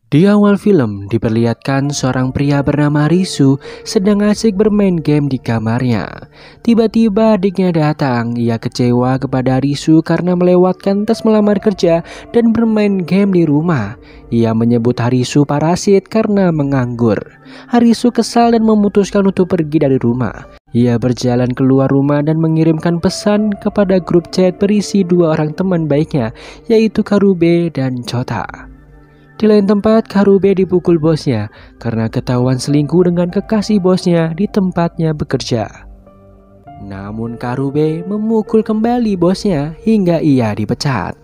Di awal film diperlihatkan seorang pria bernama Risu sedang asik bermain game di kamarnya. Tiba-tiba adiknya datang. Ia kecewa kepada Risu karena melewatkan tes melamar kerja dan bermain game di rumah. Ia menyebut Harisu parasit karena menganggur. Harisu kesal dan memutuskan untuk pergi dari rumah. Ia berjalan keluar rumah dan mengirimkan pesan kepada grup chat berisi dua orang teman baiknya, yaitu Karube dan Chota. Di lain tempat, Karube dipukul bosnya karena ketahuan selingkuh dengan kekasih bosnya di tempatnya bekerja. Namun Karube memukul kembali bosnya hingga ia dipecat.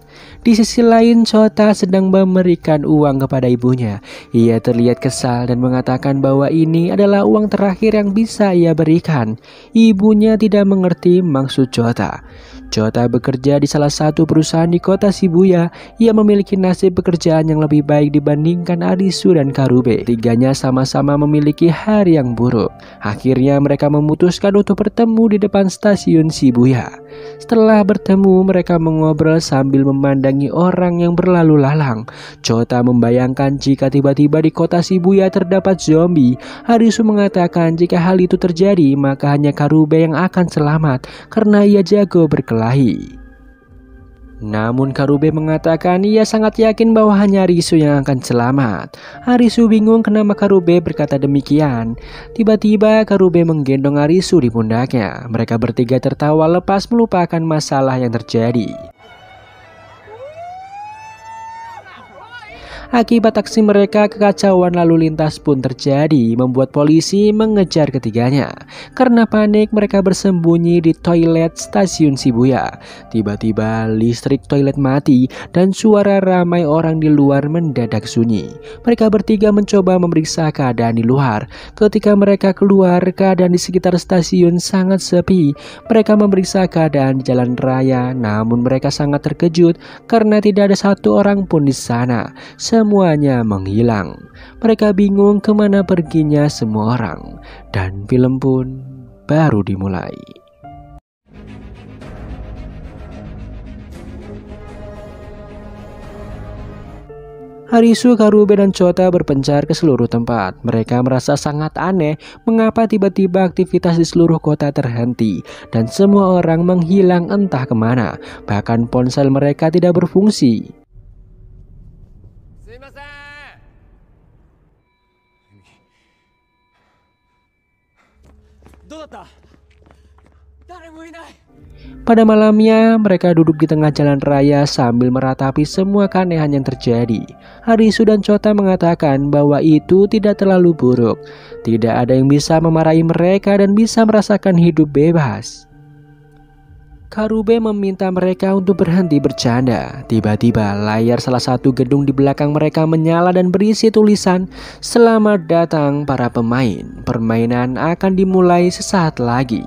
Di sisi lain, Chota sedang memberikan uang kepada ibunya. Ia terlihat kesal dan mengatakan bahwa ini adalah uang terakhir yang bisa ia berikan. Ibunya tidak mengerti maksud Chota. Chota bekerja di salah satu perusahaan di kota Shibuya. Ia memiliki nasib pekerjaan yang lebih baik dibandingkan Harisu dan Karube. Tiganya sama-sama memiliki hari yang buruk. Akhirnya mereka memutuskan untuk bertemu di depan stasiun Shibuya. Setelah bertemu, mereka mengobrol sambil memandangi orang yang berlalu lalang. Chota membayangkan jika tiba-tiba di kota Shibuya terdapat zombie. Harisu mengatakan jika hal itu terjadi, maka hanya Karube yang akan selamat karena ia jago berkelahi. Namun Karube mengatakan ia sangat yakin bahwa hanya Harisu yang akan selamat. Harisu bingung kenapa Karube berkata demikian. Tiba-tiba Karube menggendong Harisu di pundaknya. Mereka bertiga tertawa lepas melupakan masalah yang terjadi. Akibat aksi mereka, kekacauan lalu lintas pun terjadi, membuat polisi mengejar ketiganya. Karena panik, mereka bersembunyi di toilet stasiun Shibuya. Tiba-tiba listrik toilet mati dan suara ramai orang di luar mendadak sunyi. Mereka bertiga mencoba memeriksa keadaan di luar. Ketika mereka keluar, keadaan di sekitar stasiun sangat sepi. Mereka memeriksa keadaan di jalan raya, namun mereka sangat terkejut karena tidak ada satu orang pun di sana. Semuanya menghilang. Mereka bingung kemana perginya semua orang. Dan film pun baru dimulai. Harisu, Karube, dan Chota berpencar ke seluruh tempat. Mereka merasa sangat aneh mengapa tiba-tiba aktivitas di seluruh kota terhenti dan semua orang menghilang entah kemana. Bahkan ponsel mereka tidak berfungsi. Pada malamnya, mereka duduk di tengah jalan raya sambil meratapi semua keanehan yang terjadi. Harisu dan Chota mengatakan bahwa itu tidak terlalu buruk. Tidak ada yang bisa memarahi mereka dan bisa merasakan hidup bebas. Karube meminta mereka untuk berhenti bercanda. Tiba-tiba layar salah satu gedung di belakang mereka menyala dan berisi tulisan, "Selamat datang para pemain. Permainan akan dimulai sesaat lagi."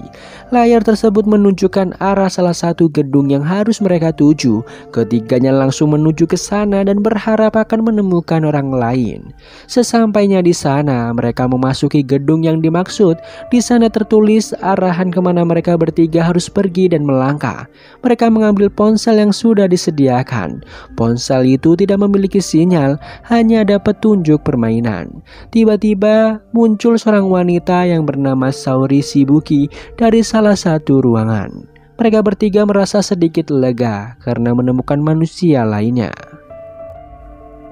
Layar tersebut menunjukkan arah salah satu gedung yang harus mereka tuju. Ketiganya langsung menuju ke sana dan berharap akan menemukan orang lain. Sesampainya di sana, mereka memasuki gedung yang dimaksud. Di sana tertulis arahan kemana mereka bertiga harus pergi dan melangkah. Mereka mengambil ponsel yang sudah disediakan. Ponsel itu tidak memiliki sinyal, hanya ada petunjuk permainan. Tiba-tiba muncul seorang wanita yang bernama Saori Shibuki dari salah satu ruangan. Mereka bertiga merasa sedikit lega karena menemukan manusia lainnya.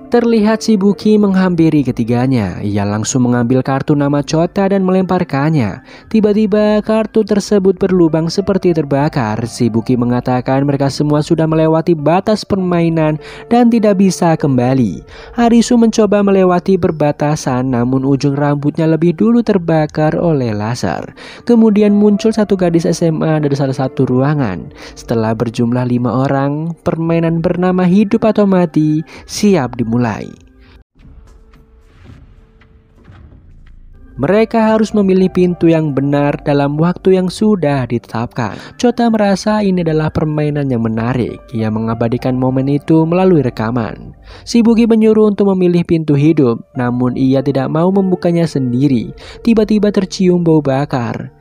Terlihat Shibuki menghampiri ketiganya. Ia langsung mengambil kartu nama Chota dan melemparkannya. Tiba-tiba kartu tersebut berlubang seperti terbakar. Shibuki mengatakan mereka semua sudah melewati batas permainan dan tidak bisa kembali. Harisu mencoba melewati perbatasan, namun ujung rambutnya lebih dulu terbakar oleh laser. Kemudian muncul satu gadis SMA dari salah satu ruangan. Setelah berjumlah 5 orang, permainan bernama hidup atau mati siap dimulai. Mereka harus memilih pintu yang benar dalam waktu yang sudah ditetapkan. Chota merasa ini adalah permainan yang menarik. Ia mengabadikan momen itu melalui rekaman. Shibuki menyuruh untuk memilih pintu hidup, namun ia tidak mau membukanya sendiri. Tiba-tiba tercium bau bakar.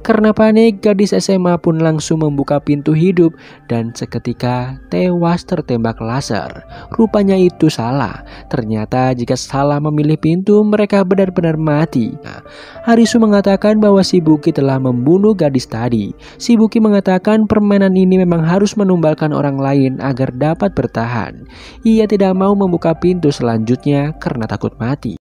Karena panik, gadis SMA pun langsung membuka pintu hidup dan seketika tewas tertembak laser. Rupanya itu salah. Ternyata jika salah memilih pintu, mereka benar-benar mati. Arisu mengatakan bahwa Shibuki telah membunuh gadis tadi. Shibuki mengatakan permainan ini memang harus menumbalkan orang lain agar dapat bertahan. Ia tidak mau membuka pintu selanjutnya karena takut mati.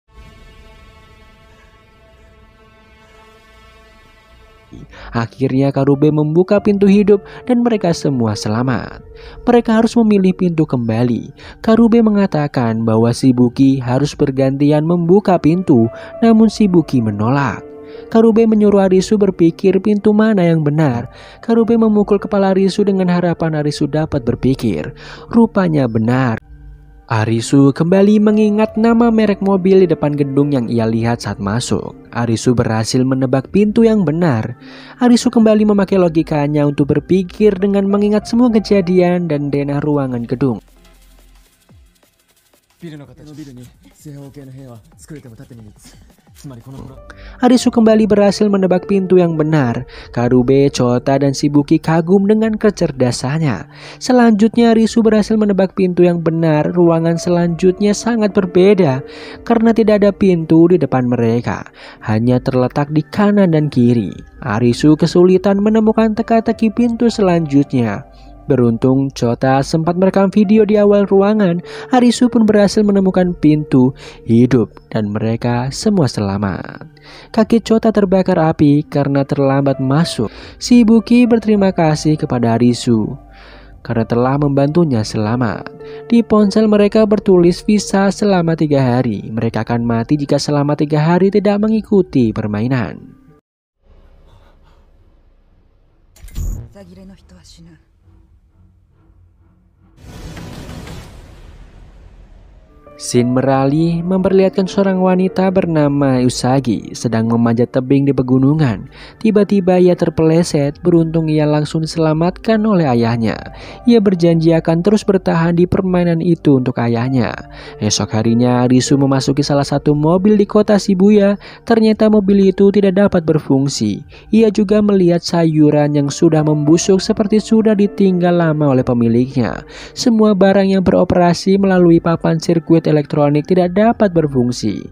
Akhirnya Karube membuka pintu hidup dan mereka semua selamat. Mereka harus memilih pintu kembali. Karube mengatakan bahwa Shibuki harus bergantian membuka pintu, namun Shibuki menolak. Karube menyuruh Arisu berpikir pintu mana yang benar. Karube memukul kepala Arisu dengan harapan Arisu dapat berpikir. Rupanya benar. Arisu kembali mengingat nama merek mobil di depan gedung yang ia lihat saat masuk. Arisu berhasil menebak pintu yang benar. Arisu kembali memakai logikanya untuk berpikir dengan mengingat semua kejadian dan denah ruangan gedung. Arisu kembali berhasil menebak pintu yang benar. Karube, Chota, dan Shibuki kagum dengan kecerdasannya. Selanjutnya Arisu berhasil menebak pintu yang benar. Ruangan selanjutnya sangat berbeda karena tidak ada pintu di depan mereka, hanya terletak di kanan dan kiri. Arisu kesulitan menemukan teka-teki pintu selanjutnya. Beruntung Chota sempat merekam video di awal ruangan. Arisu pun berhasil menemukan pintu hidup dan mereka semua selamat. Kaki Chota terbakar api karena terlambat masuk. Shibuki berterima kasih kepada Arisu karena telah membantunya selamat. Di ponsel mereka bertulis visa selama 3 hari. Mereka akan mati jika selama 3 hari tidak mengikuti permainan. Scene beralih memperlihatkan seorang wanita bernama Usagi sedang memanjat tebing di pegunungan. Tiba-tiba ia terpeleset, beruntung ia langsung diselamatkan oleh ayahnya. Ia berjanji akan terus bertahan di permainan itu untuk ayahnya. Esok harinya Arisu memasuki salah satu mobil di kota Shibuya. Ternyata mobil itu tidak dapat berfungsi. Ia juga melihat sayuran yang sudah membusuk seperti sudah ditinggal lama oleh pemiliknya. Semua barang yang beroperasi melalui papan sirkuit elektronik tidak dapat berfungsi.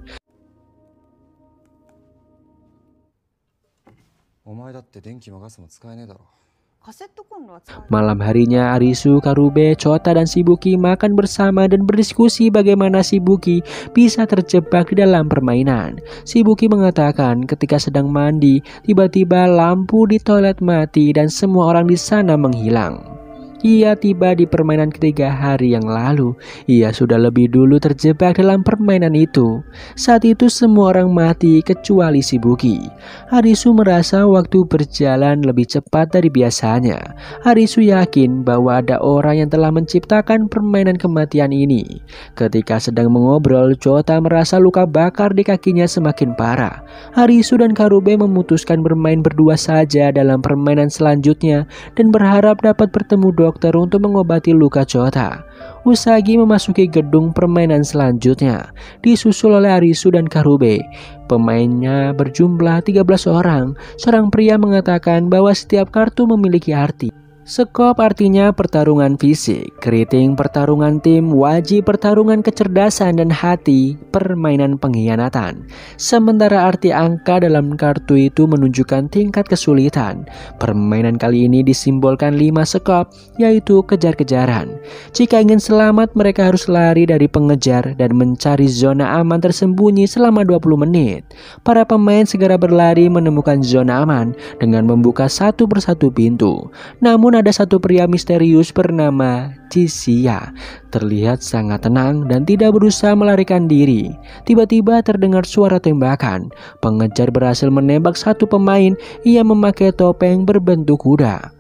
Malam harinya Arisu, Karube, Chota, dan Shibuki makan bersama dan berdiskusi bagaimana Shibuki bisa terjebak di dalam permainan. Shibuki mengatakan ketika sedang mandi, tiba-tiba lampu di toilet mati dan semua orang di sana menghilang. Ia tiba di permainan ketiga hari yang lalu. Ia sudah lebih dulu terjebak dalam permainan itu. Saat itu semua orang mati kecuali Shibuki. Arisu merasa waktu berjalan lebih cepat dari biasanya. Arisu yakin bahwa ada orang yang telah menciptakan permainan kematian ini. Ketika sedang mengobrol, Chota merasa luka bakar di kakinya semakin parah. Arisu dan Karube memutuskan bermain berdua saja dalam permainan selanjutnya dan berharap dapat bertemu dokter untuk mengobati luka Chota. Usagi memasuki gedung permainan selanjutnya, disusul oleh Arisu dan Karube. Pemainnya berjumlah 13 orang. Seorang pria mengatakan bahwa setiap kartu memiliki arti. Skop artinya pertarungan fisik, keriting pertarungan tim, waji pertarungan kecerdasan dan hati permainan pengkhianatan. Sementara arti angka dalam kartu itu menunjukkan tingkat kesulitan. Permainan kali ini disimbolkan 5 skop, yaitu kejar-kejaran. Jika ingin selamat, mereka harus lari dari pengejar dan mencari zona aman tersembunyi selama 20 menit. Para pemain segera berlari menemukan zona aman dengan membuka satu persatu pintu. Namun ada satu pria misterius bernama Chishia. Terlihat sangat tenang dan tidak berusaha melarikan diri. Tiba-tiba terdengar suara tembakan. Pengejar berhasil menembak satu pemain. Ia memakai topeng berbentuk kuda.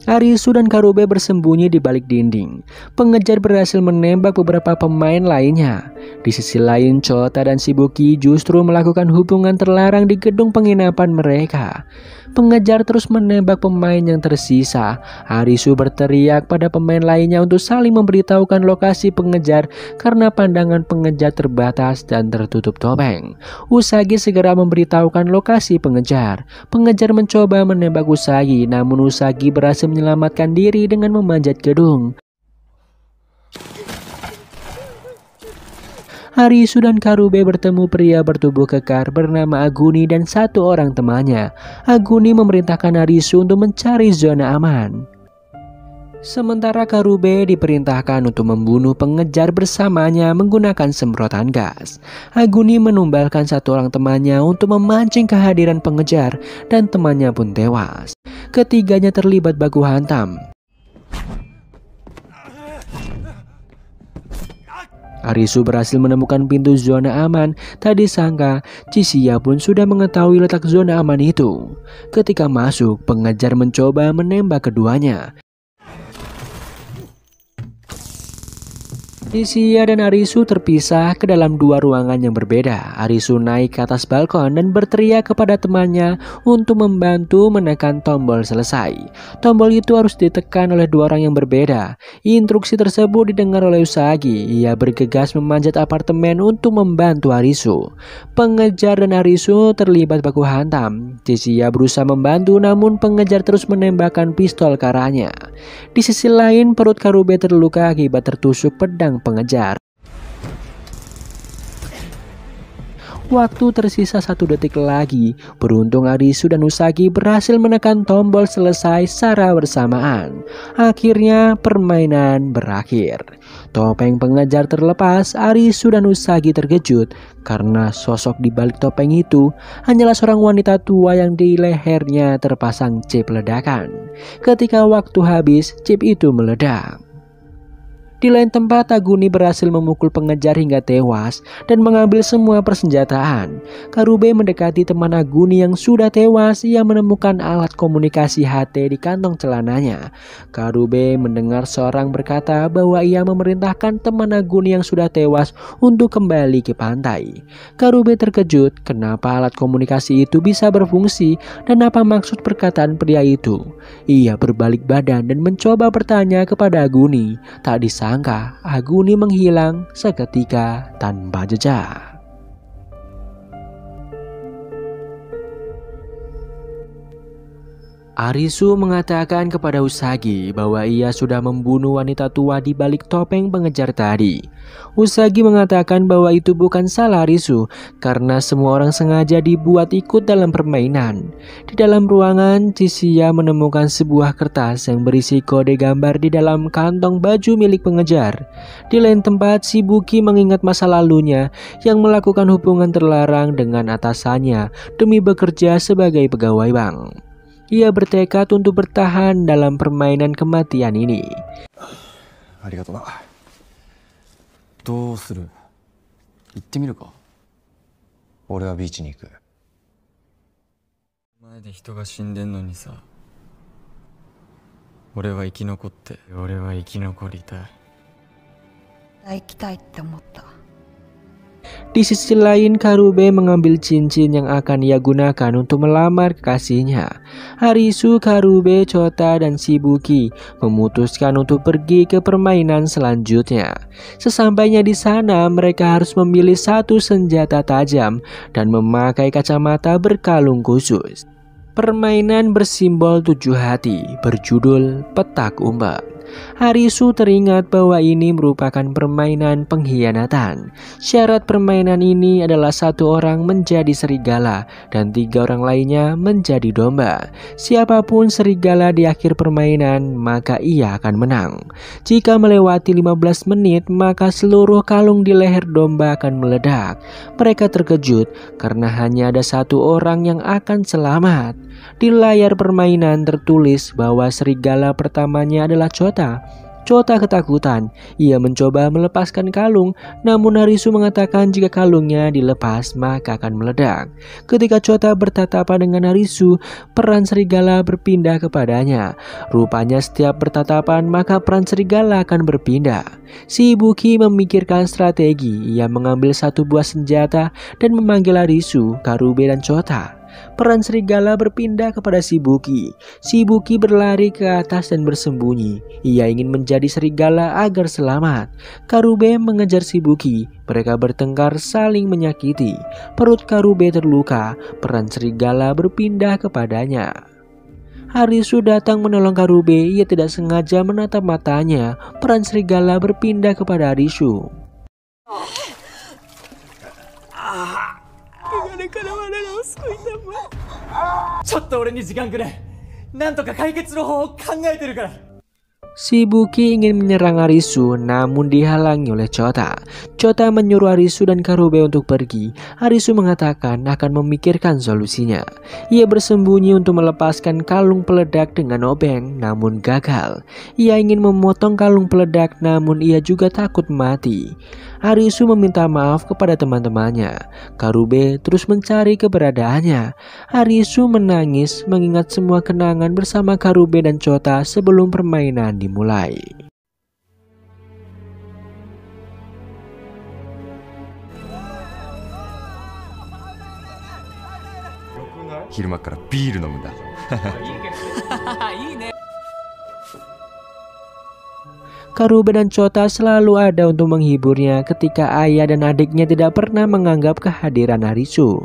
Arisu dan Karube bersembunyi di balik dinding. Pengejar berhasil menembak beberapa pemain lainnya. Di sisi lain, Chota dan Shibuki justru melakukan hubungan terlarang di gedung penginapan mereka. Pengejar terus menembak pemain yang tersisa. Arisu berteriak pada pemain lainnya untuk saling memberitahukan lokasi pengejar karena pandangan pengejar terbatas dan tertutup topeng. Usagi segera memberitahukan lokasi pengejar. Pengejar mencoba menembak Usagi, namun Usagi berhasil menyelamatkan diri dengan memanjat gedung. Arisu dan Karube bertemu pria bertubuh kekar bernama Aguni dan satu orang temannya. Aguni memerintahkan Arisu untuk mencari zona aman. Sementara Karube diperintahkan untuk membunuh pengejar bersamanya menggunakan semprotan gas. Aguni menumbalkan satu orang temannya untuk memancing kehadiran pengejar dan temannya pun tewas. Ketiganya terlibat baku hantam. Arisu berhasil menemukan pintu zona aman. Tak disangka, Chiziya pun sudah mengetahui letak zona aman itu. Ketika masuk, pengejar mencoba menembak keduanya. Chiziya dan Arisu terpisah ke dalam dua ruangan yang berbeda. Arisu naik ke atas balkon dan berteriak kepada temannya untuk membantu menekan tombol selesai. Tombol itu harus ditekan oleh dua orang yang berbeda. Instruksi tersebut didengar oleh Usagi. Ia bergegas memanjat apartemen untuk membantu Arisu. Pengejar dan Arisu terlibat baku hantam. Chiziya berusaha membantu, namun pengejar terus menembakkan pistol ke arahnya. Di sisi lain, perut Karube terluka akibat tertusuk pedang pengejar. Waktu tersisa 1 detik lagi. Beruntung Arisu dan Usagi berhasil menekan tombol selesai secara bersamaan. Akhirnya permainan berakhir. Topeng pengejar terlepas. Arisu dan Usagi terkejut karena sosok di balik topeng itu hanyalah seorang wanita tua yang di lehernya terpasang chip ledakan. Ketika waktu habis, chip itu meledak. Di lain tempat, Aguni berhasil memukul pengejar hingga tewas dan mengambil semua persenjataan. Karube mendekati teman Aguni yang sudah tewas. Ia menemukan alat komunikasi HT di kantong celananya. Karube mendengar seorang berkata bahwa ia memerintahkan teman Aguni yang sudah tewas untuk kembali ke pantai. Karube terkejut kenapa alat komunikasi itu bisa berfungsi dan apa maksud perkataan pria itu. Ia berbalik badan dan mencoba bertanya kepada Aguni. Tak disangka Aguni menghilang seketika tanpa jejak. Arisu mengatakan kepada Usagi bahwa ia sudah membunuh wanita tua di balik topeng pengejar tadi. Usagi mengatakan bahwa itu bukan salah Arisu karena semua orang sengaja dibuat ikut dalam permainan. Di dalam ruangan, Chiziya menemukan sebuah kertas yang berisi kode gambar di dalam kantong baju milik pengejar. Di lain tempat, Shibuki mengingat masa lalunya yang melakukan hubungan terlarang dengan atasannya demi bekerja sebagai pegawai bank. Ia bertekad untuk bertahan dalam permainan kematian ini. Arigatou na. Dou suru? Itte miru ka? Ore wa biichi ni iku. Mae de hito ga shinden no ni sa. Ore wa ikinokotte, ore wa ikinokoritai. Ikitai tte omotta. Di sisi lain, Karube mengambil cincin yang akan ia gunakan untuk melamar kekasihnya. Arisu, Karube, Chota, dan Shibuki memutuskan untuk pergi ke permainan selanjutnya. Sesampainya di sana, mereka harus memilih satu senjata tajam dan memakai kacamata berkalung khusus. Permainan bersimbol 7 hati berjudul Petak Umpet. Arisu teringat bahwa ini merupakan permainan pengkhianatan. Syarat permainan ini adalah satu orang menjadi serigala dan 3 orang lainnya menjadi domba. Siapapun serigala di akhir permainan, maka ia akan menang. Jika melewati 15 menit, maka seluruh kalung di leher domba akan meledak. Mereka terkejut karena hanya ada satu orang yang akan selamat. Di layar permainan tertulis bahwa serigala pertamanya adalah Chota. Chota ketakutan. Ia mencoba melepaskan kalung, namun Harisu mengatakan jika kalungnya dilepas maka akan meledak. Ketika Chota bertatapan dengan Harisu, peran serigala berpindah kepadanya. Rupanya setiap bertatapan maka peran serigala akan berpindah. Si Ibuki memikirkan strategi. Ia mengambil satu buah senjata dan memanggil Harisu, Karube dan Chota. Peran serigala berpindah kepada Shibuki. Shibuki berlari ke atas dan bersembunyi. Ia ingin menjadi serigala agar selamat. Karube mengejar Shibuki. Mereka bertengkar saling menyakiti. Perut Karube terluka. Peran serigala berpindah kepadanya. Harisu datang menolong Karube. Ia tidak sengaja menatap matanya. Peran serigala berpindah kepada Harisu. ちょっと俺に時間くれ。なんとか解決の方を考えてるから。 Shibuki ingin menyerang Harisu namun dihalangi oleh Chota. Chota menyuruh Harisu dan Karube untuk pergi. Harisu mengatakan akan memikirkan solusinya. Ia bersembunyi untuk melepaskan kalung peledak dengan obeng namun gagal. Ia ingin memotong kalung peledak namun ia juga takut mati. Harisu meminta maaf kepada teman-temannya. Karube terus mencari keberadaannya. Harisu menangis mengingat semua kenangan bersama Karube dan Chota sebelum permainan dimulai. 昼間からビール飲むんだ。 Karube dan Chota selalu ada untuk menghiburnya ketika ayah dan adiknya tidak pernah menganggap kehadiran Harisu.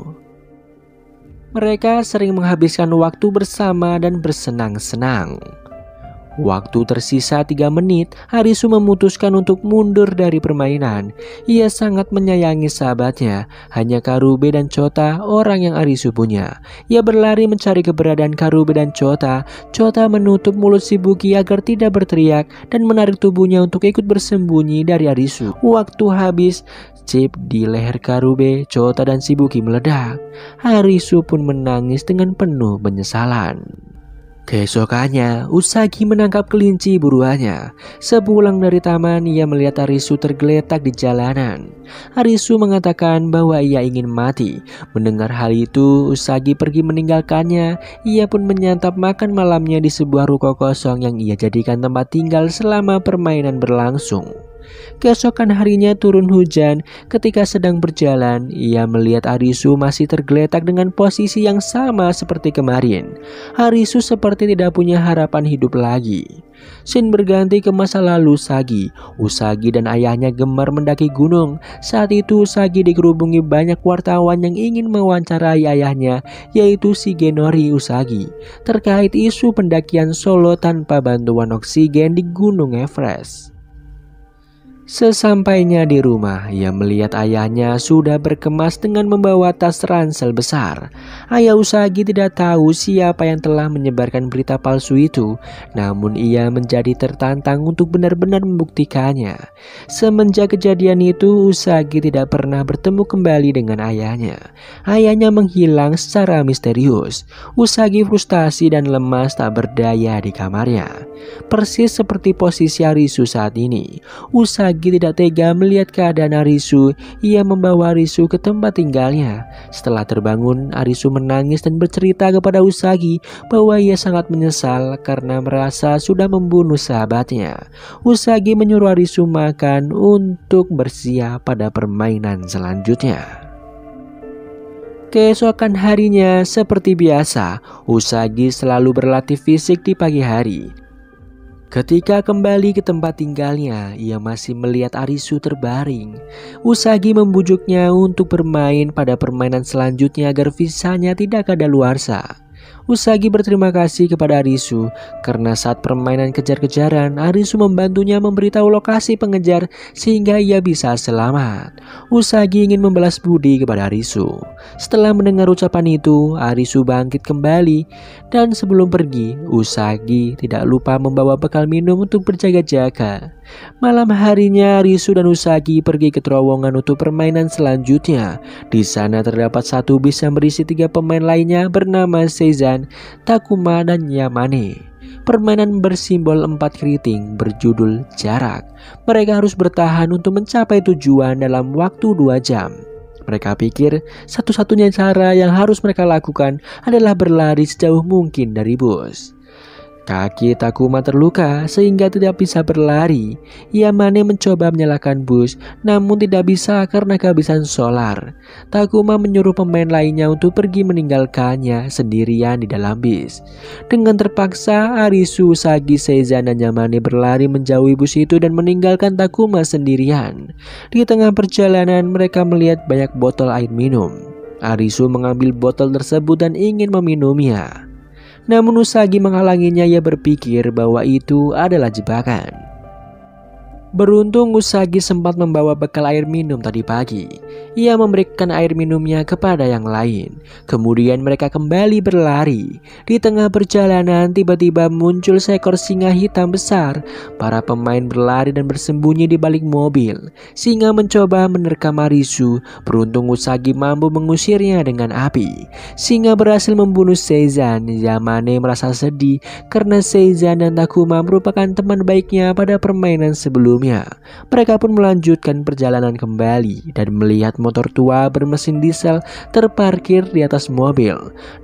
Mereka sering menghabiskan waktu bersama dan bersenang-senang. Waktu tersisa 3 menit, Harisu memutuskan untuk mundur dari permainan. Ia sangat menyayangi sahabatnya, hanya Karube dan Chota orang yang Harisu punya. Ia berlari mencari keberadaan Karube dan Chota. Chota menutup mulut Shibuki agar tidak berteriak dan menarik tubuhnya untuk ikut bersembunyi dari Harisu. Waktu habis, chip di leher Karube, Chota dan Shibuki meledak. Harisu pun menangis dengan penuh penyesalan. Keesokannya, Usagi menangkap kelinci buruannya. Sepulang dari taman, ia melihat Harisu tergeletak di jalanan. Harisu mengatakan bahwa ia ingin mati. Mendengar hal itu, Usagi pergi meninggalkannya. Ia pun menyantap makan malamnya di sebuah ruko kosong yang ia jadikan tempat tinggal selama permainan berlangsung. Keesokan harinya turun hujan. Ketika sedang berjalan, ia melihat Harisu masih tergeletak dengan posisi yang sama seperti kemarin. Harisu seperti tidak punya harapan hidup lagi. Scene berganti ke masa lalu Usagi. Usagi dan ayahnya gemar mendaki gunung. Saat itu Usagi dikerubungi banyak wartawan yang ingin mewawancarai ayahnya, yaitu Shigenori Usagi, terkait isu pendakian solo tanpa bantuan oksigen di Gunung Everest. Sesampainya di rumah, ia melihat ayahnya sudah berkemas dengan membawa tas ransel besar. Ayah Usagi tidak tahu siapa yang telah menyebarkan berita palsu itu, namun ia menjadi tertantang untuk benar-benar membuktikannya. Semenjak kejadian itu, Usagi tidak pernah bertemu kembali dengan ayahnya. Ayahnya menghilang secara misterius. Usagi frustasi dan lemas tak berdaya di kamarnya. Persis seperti posisi Harisu saat ini. Usagi tidak tega melihat keadaan Harisu. Ia membawa Harisu ke tempat tinggalnya. Setelah terbangun, Harisu menangis dan bercerita kepada Usagi bahwa ia sangat menyesal karena merasa sudah membunuh sahabatnya. Usagi menyuruh Harisu makan untuk bersiap pada permainan selanjutnya. Keesokan harinya, seperti biasa, Usagi selalu berlatih fisik di pagi hari. Ketika kembali ke tempat tinggalnya, ia masih melihat Harisu terbaring. Usagi membujuknya untuk bermain pada permainan selanjutnya agar visanya tidak kadaluarsa. Usagi berterima kasih kepada Harisu karena saat permainan kejar-kejaran, Harisu membantunya memberitahu lokasi pengejar sehingga ia bisa selamat. Usagi ingin membalas budi kepada Harisu. Setelah mendengar ucapan itu, Harisu bangkit kembali dan sebelum pergi, Usagi tidak lupa membawa bekal minum untuk berjaga-jaga. Malam harinya, Harisu dan Usagi pergi ke terowongan untuk permainan selanjutnya. Di sana terdapat satu bis yang berisi 3 pemain lainnya bernama Seizan Seizan, Takuma, dan Yamane. Permainan bersimbol 4 keriting berjudul jarak. Mereka harus bertahan untuk mencapai tujuan dalam waktu 2 jam. Mereka pikir satu-satunya cara yang harus mereka lakukan adalah berlari sejauh mungkin dari bus. Kaki Takuma terluka sehingga tidak bisa berlari. Yamane mencoba menyalakan bus namun tidak bisa karena kehabisan solar. Takuma menyuruh pemain lainnya untuk pergi meninggalkannya sendirian di dalam bis. Dengan terpaksa Arisu, Usagi, Seizan, dan Yamane berlari menjauhi bus itu dan meninggalkan Takuma sendirian. Di tengah perjalanan mereka melihat banyak botol air minum. Arisu mengambil botol tersebut dan ingin meminumnya. Namun Usagi menghalanginya. Ia berpikir bahwa itu adalah jebakan. Beruntung Usagi sempat membawa bekal air minum tadi pagi. Ia memberikan air minumnya kepada yang lain. Kemudian mereka kembali berlari. Di tengah perjalanan tiba-tiba muncul seekor singa hitam besar. Para pemain berlari dan bersembunyi di balik mobil. Singa mencoba menerkam Arisu. Beruntung Usagi mampu mengusirnya dengan api. Singa berhasil membunuh Seizan. Yamane merasa sedih karena Seizan dan Takuma merupakan teman baiknya pada permainan sebelumnya. Mereka pun melanjutkan perjalanan kembali dan melihat motor tua bermesin diesel terparkir di atas mobil.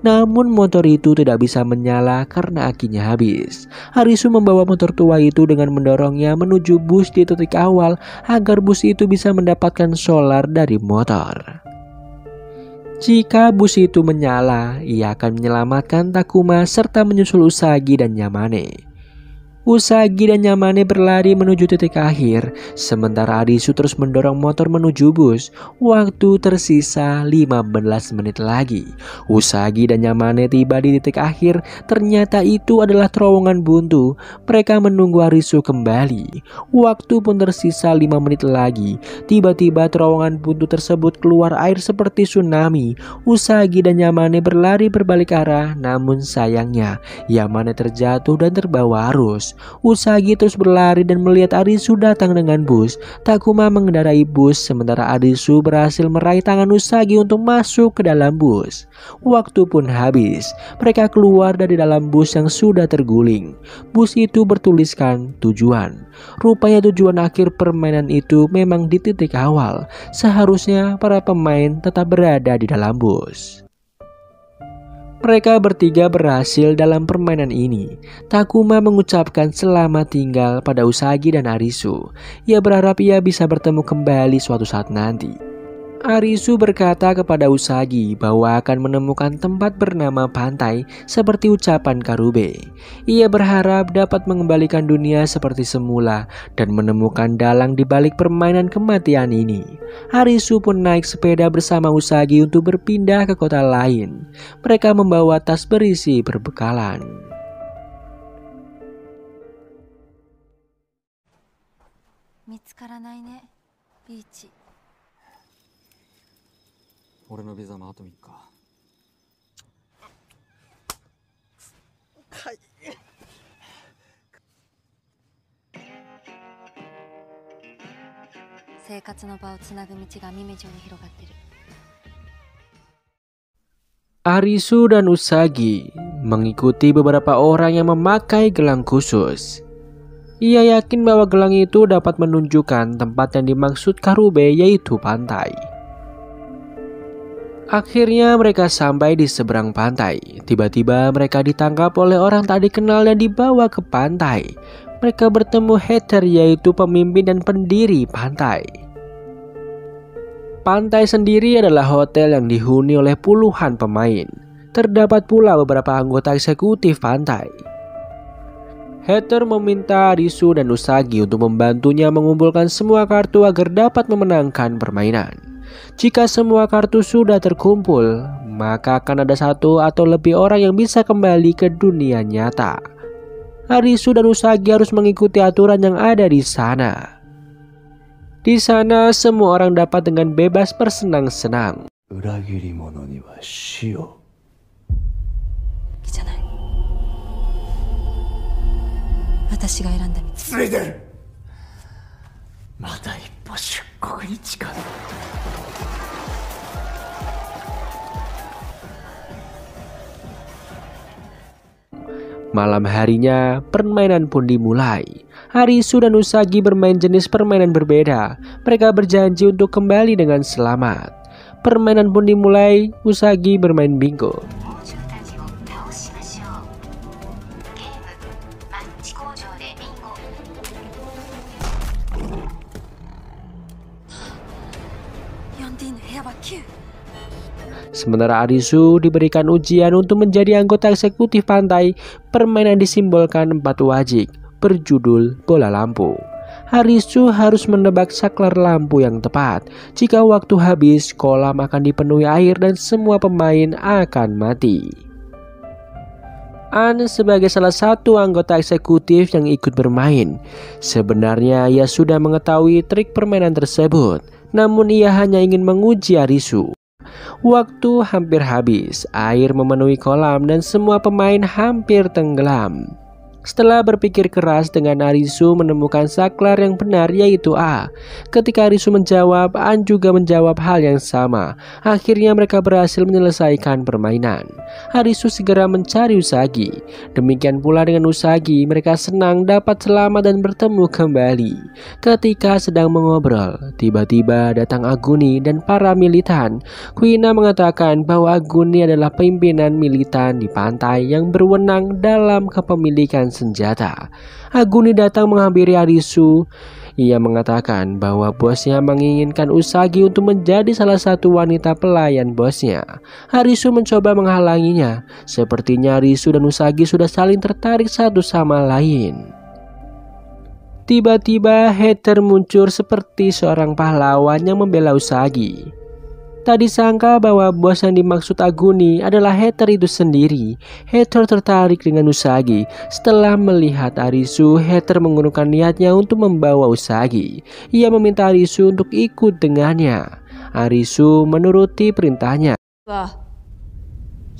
Namun motor itu tidak bisa menyala karena akinya habis. Arisu membawa motor tua itu dengan mendorongnya menuju bus di titik awal agar bus itu bisa mendapatkan solar dari motor. Jika bus itu menyala, ia akan menyelamatkan Takuma serta menyusul Usagi dan Yamane. Usagi dan Yamane berlari menuju titik akhir, sementara Arisu terus mendorong motor menuju bus. Waktu tersisa 15 menit lagi. Usagi dan Yamane tiba di titik akhir, ternyata itu adalah terowongan buntu. Mereka menunggu Arisu kembali. Waktu pun tersisa 5 menit lagi. Tiba-tiba terowongan buntu tersebut keluar air seperti tsunami. Usagi dan Yamane berlari berbalik arah, namun sayangnya Yamane terjatuh dan terbawa arus. Usagi terus berlari dan melihat Arisu datang dengan bus. Takuma mengendarai bus sementara Arisu berhasil meraih tangan Usagi untuk masuk ke dalam bus. Waktu pun habis. Mereka keluar dari dalam bus yang sudah terguling. Bus itu bertuliskan tujuan. Rupanya tujuan akhir permainan itu memang di titik awal. Seharusnya para pemain tetap berada di dalam bus. Mereka bertiga berhasil dalam permainan ini. Takuma mengucapkan selamat tinggal pada Usagi dan Arisu. Ia berharap ia bisa bertemu kembali suatu saat nanti. Arisu berkata kepada Usagi bahwa akan menemukan tempat bernama pantai seperti ucapan Karube. Ia berharap dapat mengembalikan dunia seperti semula dan menemukan dalang di balik permainan kematian ini. Arisu pun naik sepeda bersama Usagi untuk berpindah ke kota lain. Mereka membawa tas berisi perbekalan. Mitsukaranai ne, Bichi. 俺のビザもあと3日。生活の場をつなぐ道がミメ城に広がってる。 Arisu dan Usagi mengikuti beberapa orang yang memakai gelang khusus. Ia yakin bahwa gelang itu dapat menunjukkan tempat yang dimaksud Karube, yaitu pantai. Akhirnya mereka sampai di seberang pantai. Tiba-tiba mereka ditangkap oleh orang tak dikenal dan dibawa ke pantai. Mereka bertemu Hater, yaitu pemimpin dan pendiri pantai. Pantai sendiri adalah hotel yang dihuni oleh puluhan pemain. Terdapat pula beberapa anggota eksekutif pantai. Hater meminta Arisu dan Usagi untuk membantunya mengumpulkan semua kartu agar dapat memenangkan permainan. Jika semua kartu sudah terkumpul, maka akan ada satu atau lebih orang yang bisa kembali ke dunia nyata. Arisu dan Usagi harus mengikuti aturan yang ada di sana. Di sana semua orang dapat dengan bebas bersenang-senang. 裏切り者には死を。じゃない。私が選んだ道。ついてる。また一歩出国に近づく。Malam harinya, permainan pun dimulai. Arisu dan Usagi bermain jenis permainan berbeda. Mereka berjanji untuk kembali dengan selamat. Permainan pun dimulai. Usagi bermain bingo. Sementara Arisu diberikan ujian untuk menjadi anggota eksekutif pantai. Permainan disimbolkan 4 wajik berjudul bola lampu. Arisu harus menebak saklar lampu yang tepat. Jika waktu habis, kolam akan dipenuhi air dan semua pemain akan mati. An sebagai salah satu anggota eksekutif yang ikut bermain. Sebenarnya ia sudah mengetahui trik permainan tersebut, namun ia hanya ingin menguji Arisu. Waktu hampir habis, air memenuhi kolam dan semua pemain hampir tenggelam. Setelah berpikir keras dengan Arisu menemukan saklar yang benar yaitu A. Ketika Arisu menjawab, An juga menjawab hal yang sama. Akhirnya mereka berhasil menyelesaikan permainan. Arisu segera mencari Usagi. Demikian pula dengan Usagi, mereka senang dapat selamat dan bertemu kembali. Ketika sedang mengobrol, tiba-tiba datang Aguni dan para militan. Kuina mengatakan bahwa Aguni adalah pimpinan militan di pantai yang berwenang dalam kepemilikan senjata. Aguni datang menghampiri Arisu. Ia mengatakan bahwa bosnya menginginkan Usagi untuk menjadi salah satu wanita pelayan bosnya. Arisu mencoba menghalanginya. Sepertinya Arisu dan Usagi sudah saling tertarik satu sama lain. Tiba-tiba Heather muncul seperti seorang pahlawan yang membela Usagi. Tak disangka bahwa bos yang dimaksud Aguni adalah Heather itu sendiri. Heather tertarik dengan Usagi. Setelah melihat Arisu, Heather mengurungkan niatnya untuk membawa Usagi. Ia meminta Arisu untuk ikut dengannya. Arisu menuruti perintahnya.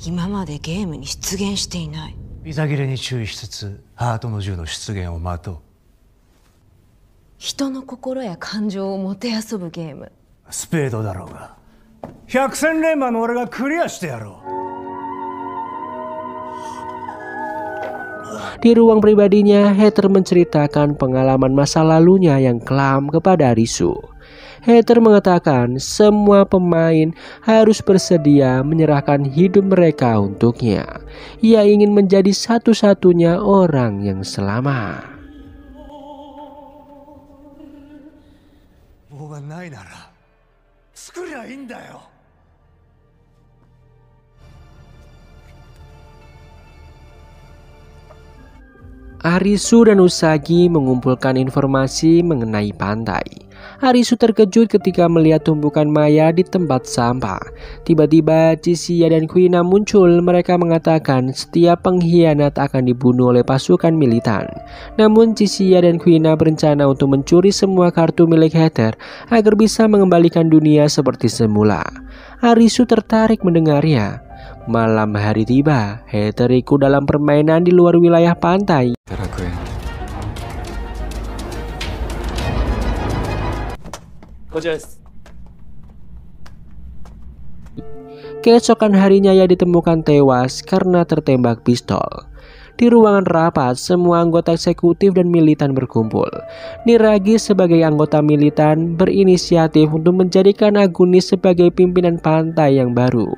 今までゲームに出現していない。ビザ切れに注意しつつハートの銃の出現を待とう。人の心や感情をもてあそぶゲーム。スペードだろうが百戦錬磨の俺がクリアしてやろう。 Di ruang pribadinya, Heather menceritakan pengalaman masa lalunya yang kelam kepada Arisu. Heather mengatakan semua pemain harus bersedia menyerahkan hidup mereka untuknya. Ia ingin menjadi satu-satunya orang yang selamat. Arisu dan Usagi mengumpulkan informasi mengenai pantai. Arisu terkejut ketika melihat tumpukan maya di tempat sampah. Tiba-tiba Chisiya dan Kuina muncul. Mereka mengatakan setiap pengkhianat akan dibunuh oleh pasukan militan. Namun Chisiya dan Kuina berencana untuk mencuri semua kartu milik Heather agar bisa mengembalikan dunia seperti semula. Arisu tertarik mendengarnya. Malam hari tiba, Heather ikut dalam permainan di luar wilayah pantai. Keesokan harinya ia ditemukan tewas karena tertembak pistol. Di ruangan rapat, semua anggota eksekutif dan militan berkumpul. Niragi sebagai anggota militan berinisiatif untuk menjadikan Aguni sebagai pimpinan pantai yang baru.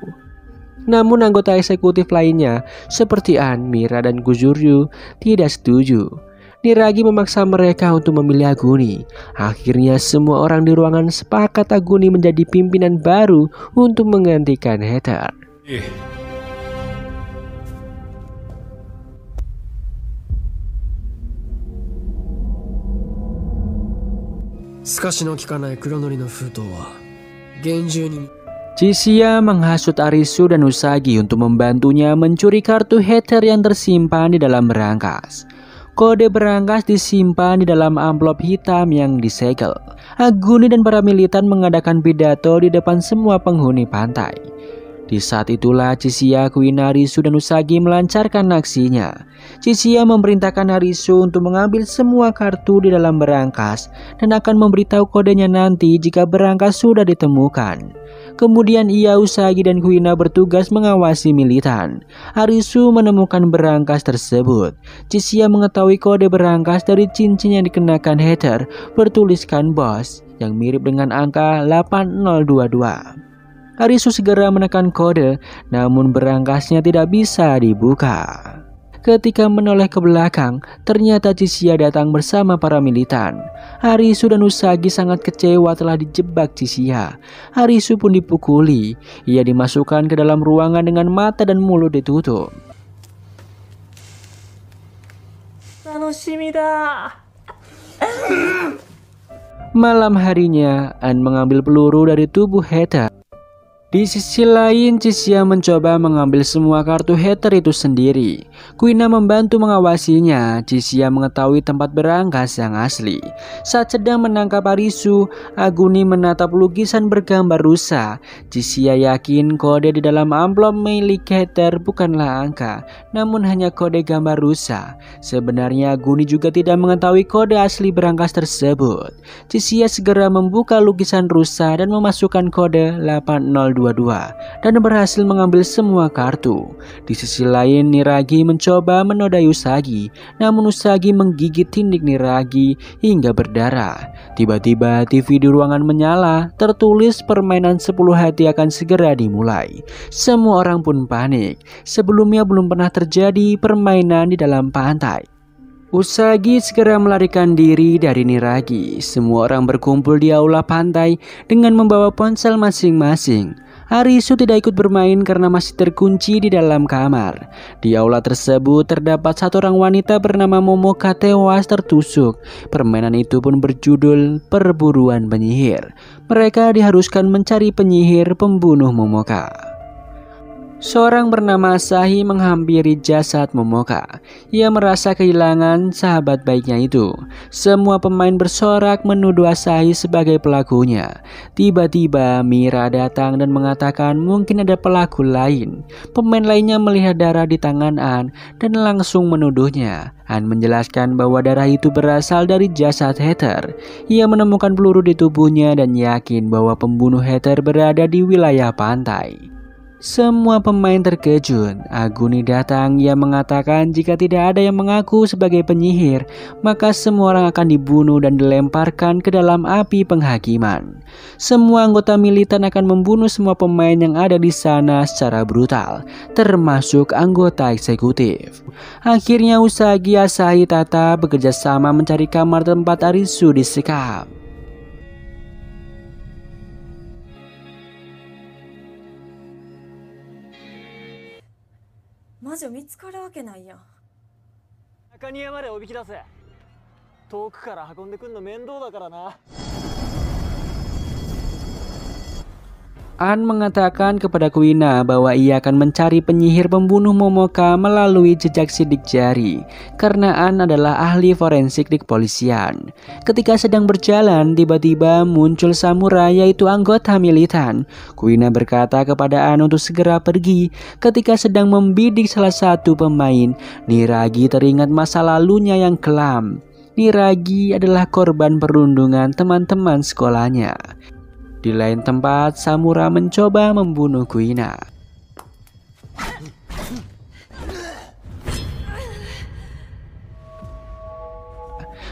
Namun anggota eksekutif lainnya seperti An, Mira, dan Kuzuryu tidak setuju. Niragi memaksa mereka untuk memilih Aguni. Akhirnya semua orang di ruangan sepakat Aguni menjadi pimpinan baru untuk menggantikan Heather. Chisiya menghasut Arisu dan Usagi untuk membantunya mencuri kartu Heather yang tersimpan di dalam berangkas. Kode berangkas disimpan di dalam amplop hitam yang disegel. Aguni dan para militan mengadakan pidato di depan semua penghuni pantai. Di saat itulah Chishia, Kuina, Risu, dan Usagi melancarkan aksinya. Chishia memerintahkan Harisu untuk mengambil semua kartu di dalam berangkas dan akan memberitahu kodenya nanti jika berangkas sudah ditemukan. Kemudian ia, Usagi, dan Kuina bertugas mengawasi militan. Harisu menemukan berangkas tersebut. Chishia mengetahui kode berangkas dari cincin yang dikenakan Heather bertuliskan BOSS yang mirip dengan angka 8022. Harisu segera menekan kode, namun berangkasnya tidak bisa dibuka. Ketika menoleh ke belakang, ternyata Chishia datang bersama para militan. Harisu dan Usagi sangat kecewa telah dijebak Chishia. Harisu pun dipukuli. Ia dimasukkan ke dalam ruangan dengan mata dan mulut ditutup. Malam harinya, An mengambil peluru dari tubuh Heather. Di sisi lain, Chishia mencoba mengambil semua kartu Heather itu sendiri. Kuina membantu mengawasinya. Chishia mengetahui tempat berangkas yang asli. Saat sedang menangkap Harisu, Aguni menatap lukisan bergambar rusa. Chishia yakin kode di dalam amplop milik Heather bukanlah angka, namun hanya kode gambar rusa. Sebenarnya Aguni juga tidak mengetahui kode asli berangkas tersebut. Chishia segera membuka lukisan rusa dan memasukkan kode 8022 dan berhasil mengambil semua kartu. Di sisi lain, Niragi mencoba menodai Usagi, namun Usagi menggigit tindik Niragi hingga berdarah. Tiba-tiba TV di ruangan menyala, tertulis permainan 10 hati akan segera dimulai. Semua orang pun panik. Sebelumnya belum pernah terjadi permainan di dalam pantai. Usagi segera melarikan diri dari Niragi. Semua orang berkumpul di aula pantai dengan membawa ponsel masing-masing. Harisu tidak ikut bermain karena masih terkunci di dalam kamar. Di aula tersebut terdapat satu orang wanita bernama Momoka tewas tertusuk. Permainan itu pun berjudul Perburuan Penyihir. Mereka diharuskan mencari penyihir pembunuh Momoka. Seorang bernama Asahi menghampiri jasad Momoka. Ia merasa kehilangan sahabat baiknya itu. Semua pemain bersorak menuduh Asahi sebagai pelakunya. Tiba-tiba Mira datang dan mengatakan mungkin ada pelaku lain. Pemain lainnya melihat darah di tangan An dan langsung menuduhnya. An menjelaskan bahwa darah itu berasal dari jasad Heather. Ia menemukan peluru di tubuhnya dan yakin bahwa pembunuh Heather berada di wilayah pantai. Semua pemain terkejut. Aguni datang. Ia mengatakan jika tidak ada yang mengaku sebagai penyihir, maka semua orang akan dibunuh dan dilemparkan ke dalam api penghakiman. Semua anggota militan akan membunuh semua pemain yang ada di sana secara brutal, termasuk anggota eksekutif. Akhirnya Usagi, Asahi, Tata bekerja sama mencari kamar tempat Harisu disekap. Majo 見つかるわけないやん。中庭までおびき出せ。遠くから運んでくんの面倒だからな。An mengatakan kepada Kuina bahwa ia akan mencari penyihir pembunuh Momoka melalui jejak sidik jari, karena An adalah ahli forensik di kepolisian. Ketika sedang berjalan, tiba-tiba muncul samurai, yaitu anggota militan. Kuina berkata kepada An untuk segera pergi. Ketika sedang membidik salah satu pemain, Niragi teringat masa lalunya yang kelam. Niragi adalah korban perundungan teman-teman sekolahnya. Di lain tempat, Samura mencoba membunuh Kuina.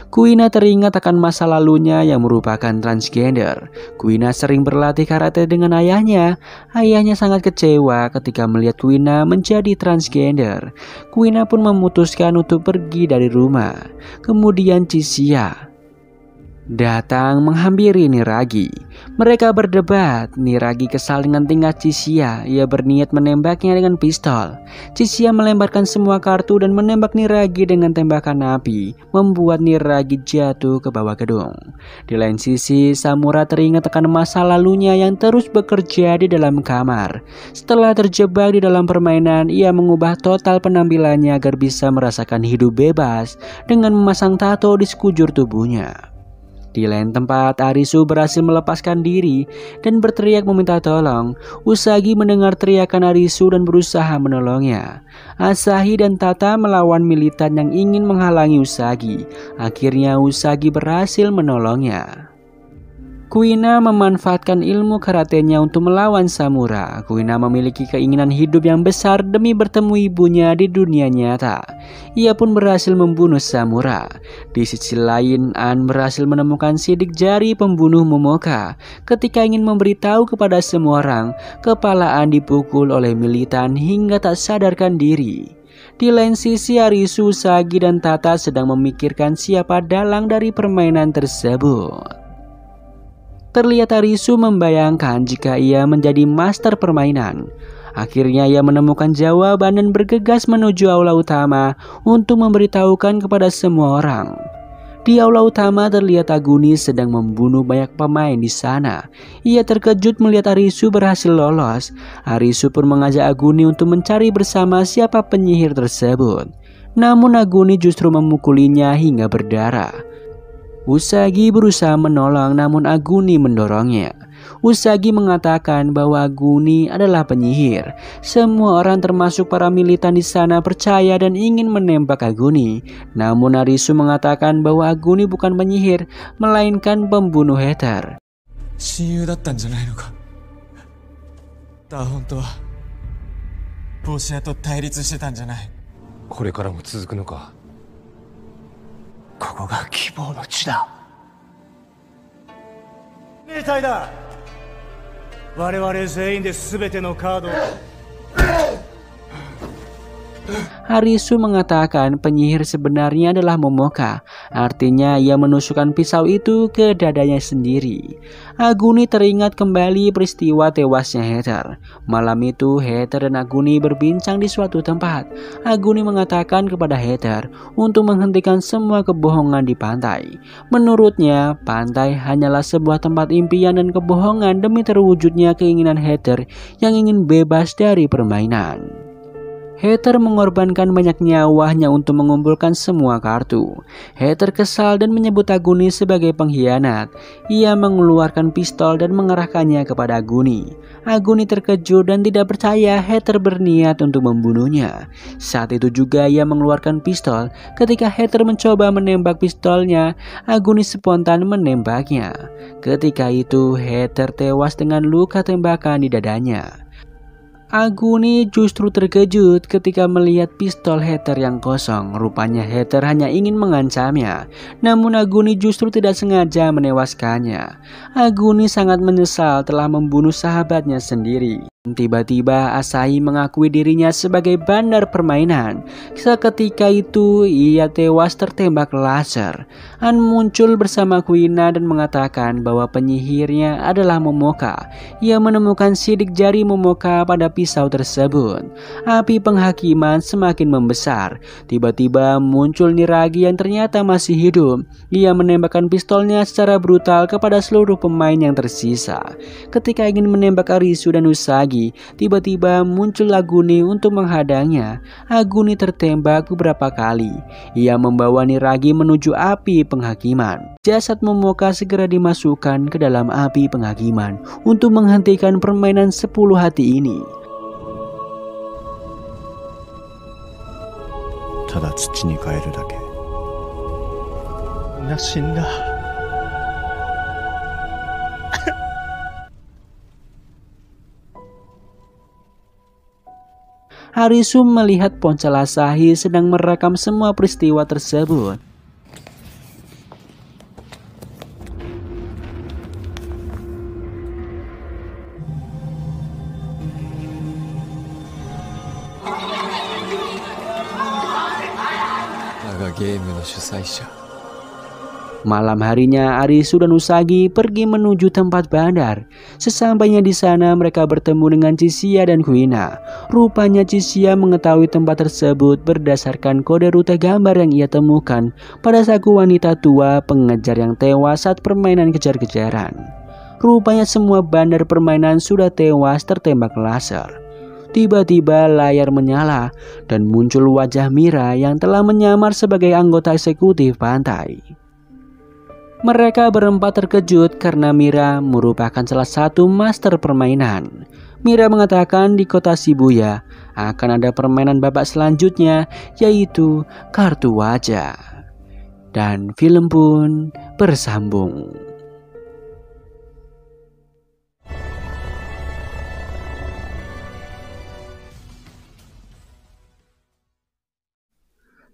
Kuina teringat akan masa lalunya yang merupakan transgender. Kuina sering berlatih karate dengan ayahnya. Ayahnya sangat kecewa ketika melihat Kuina menjadi transgender. Kuina pun memutuskan untuk pergi dari rumah. Kemudian Chishia datang menghampiri Niragi. Mereka berdebat. Niragi kesal dengan tingkah Chishia. Ia berniat menembaknya dengan pistol. Chishia melemparkan semua kartu dan menembak Niragi dengan tembakan api, membuat Niragi jatuh ke bawah gedung. Di lain sisi, Samura teringat akan masa lalunya yang terus bekerja di dalam kamar. Setelah terjebak di dalam permainan, ia mengubah total penampilannya agar bisa merasakan hidup bebas dengan memasang tato di sekujur tubuhnya. Di lain tempat, Arisu berhasil melepaskan diri dan berteriak meminta tolong. Usagi mendengar teriakan Arisu dan berusaha menolongnya. Asahi dan Tata melawan militan yang ingin menghalangi Usagi. Akhirnya Usagi berhasil menolongnya. Kuina memanfaatkan ilmu karatenya untuk melawan Samura. Kuina memiliki keinginan hidup yang besar demi bertemu ibunya di dunia nyata. Ia pun berhasil membunuh Samura. Di sisi lain, An berhasil menemukan sidik jari pembunuh Momoka. Ketika ingin memberitahu kepada semua orang, kepala An dipukul oleh militan hingga tak sadarkan diri. Di lain sisi, Arisu, Usagi, dan Tata sedang memikirkan siapa dalang dari permainan tersebut. Terlihat Arisu membayangkan jika ia menjadi master permainan. Akhirnya ia menemukan jawaban dan bergegas menuju aula utama untuk memberitahukan kepada semua orang. Di aula utama terlihat Aguni sedang membunuh banyak pemain di sana. Ia terkejut melihat Arisu berhasil lolos. Arisu pun mengajak Aguni untuk mencari bersama siapa penyihir tersebut. Namun Aguni justru memukulinya hingga berdarah. Usagi berusaha menolong namun Aguni mendorongnya. Usagi mengatakan bahwa Aguni adalah penyihir. Semua orang termasuk para militan di sana percaya dan ingin menembak Aguni. Namun Arisu mengatakan bahwa Aguni bukan penyihir, melainkan pembunuh Heather. 親友だったんじゃないのか。だ、本当は帽子屋と対立してたんじゃない。これからも続くのか。ここが希望の地だ。兵隊だ。我々全員で全てのカードを。Arisu mengatakan penyihir sebenarnya adalah Momoka. Artinya ia menusukkan pisau itu ke dadanya sendiri. Aguni teringat kembali peristiwa tewasnya Heather. Malam itu Heather dan Aguni berbincang di suatu tempat. Aguni mengatakan kepada Heather untuk menghentikan semua kebohongan di pantai. Menurutnya, pantai hanyalah sebuah tempat impian dan kebohongan demi terwujudnya keinginan Heather yang ingin bebas dari permainan. Heather mengorbankan banyak nyawanya untuk mengumpulkan semua kartu. Heather kesal dan menyebut Aguni sebagai pengkhianat. Ia mengeluarkan pistol dan mengarahkannya kepada Aguni. Aguni terkejut dan tidak percaya Heather berniat untuk membunuhnya. Saat itu juga ia mengeluarkan pistol. Ketika Heather mencoba menembak pistolnya, Aguni spontan menembaknya. Ketika itu Heather tewas dengan luka tembakan di dadanya. Aguni justru terkejut ketika melihat pistol Heather yang kosong. Rupanya Heather hanya ingin mengancamnya. Namun Aguni justru tidak sengaja menewaskannya. Aguni sangat menyesal telah membunuh sahabatnya sendiri. Tiba-tiba Asahi mengakui dirinya sebagai bandar permainan. Seketika itu ia tewas tertembak laser. An muncul bersama Kuina dan mengatakan bahwa penyihirnya adalah Momoka. Ia menemukan sidik jari Momoka pada pisau tersebut. Api penghakiman semakin membesar. Tiba-tiba muncul Niragi yang ternyata masih hidup. Ia menembakkan pistolnya secara brutal kepada seluruh pemain yang tersisa. Ketika ingin menembak Arisu dan Usagi, tiba-tiba muncul Aguni untuk menghadangnya. Aguni tertembak beberapa kali. Ia membawa Niragi menuju api penghakiman. Jasad Momoka segera dimasukkan ke dalam api penghakiman untuk menghentikan permainan 10 hati ini. ただ土に変えるだけ。みんな死んだ。Arisu melihat ponsel Asahi sedang merekam semua peristiwa tersebut. Malam harinya Arisu dan Usagi pergi menuju tempat bandar. Sesampainya di sana mereka bertemu dengan Chishia dan Kuina. Rupanya Chishia mengetahui tempat tersebut berdasarkan kode rute gambar yang ia temukan pada saku wanita tua pengejar yang tewas saat permainan kejar-kejaran. Rupanya semua bandar permainan sudah tewas tertembak laser. Tiba-tiba layar menyala dan muncul wajah Mira yang telah menyamar sebagai anggota eksekutif pantai. Mereka berempat terkejut karena Mira merupakan salah satu master permainan. Mira mengatakan di kota Shibuya akan ada permainan babak selanjutnya, yaitu kartu wajah. Dan film pun bersambung.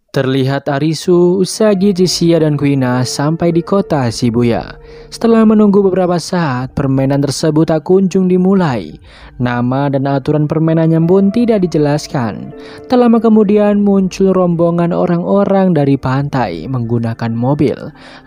Terlihat Arisu, Usagi, Chishia, dan Kuina sampai di kota Shibuya. Setelah menunggu beberapa saat, permainan tersebut tak kunjung dimulai. Nama dan aturan permainannya pun tidak dijelaskan. Tak lama kemudian muncul rombongan orang-orang dari pantai menggunakan mobil.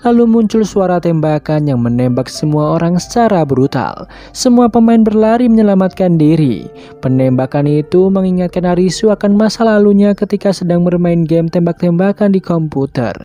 Lalu muncul suara tembakan yang menembak semua orang secara brutal. Semua pemain berlari menyelamatkan diri. Penembakan itu mengingatkan Arisu akan masa lalunya ketika sedang bermain game tembak-tembakan di komputer.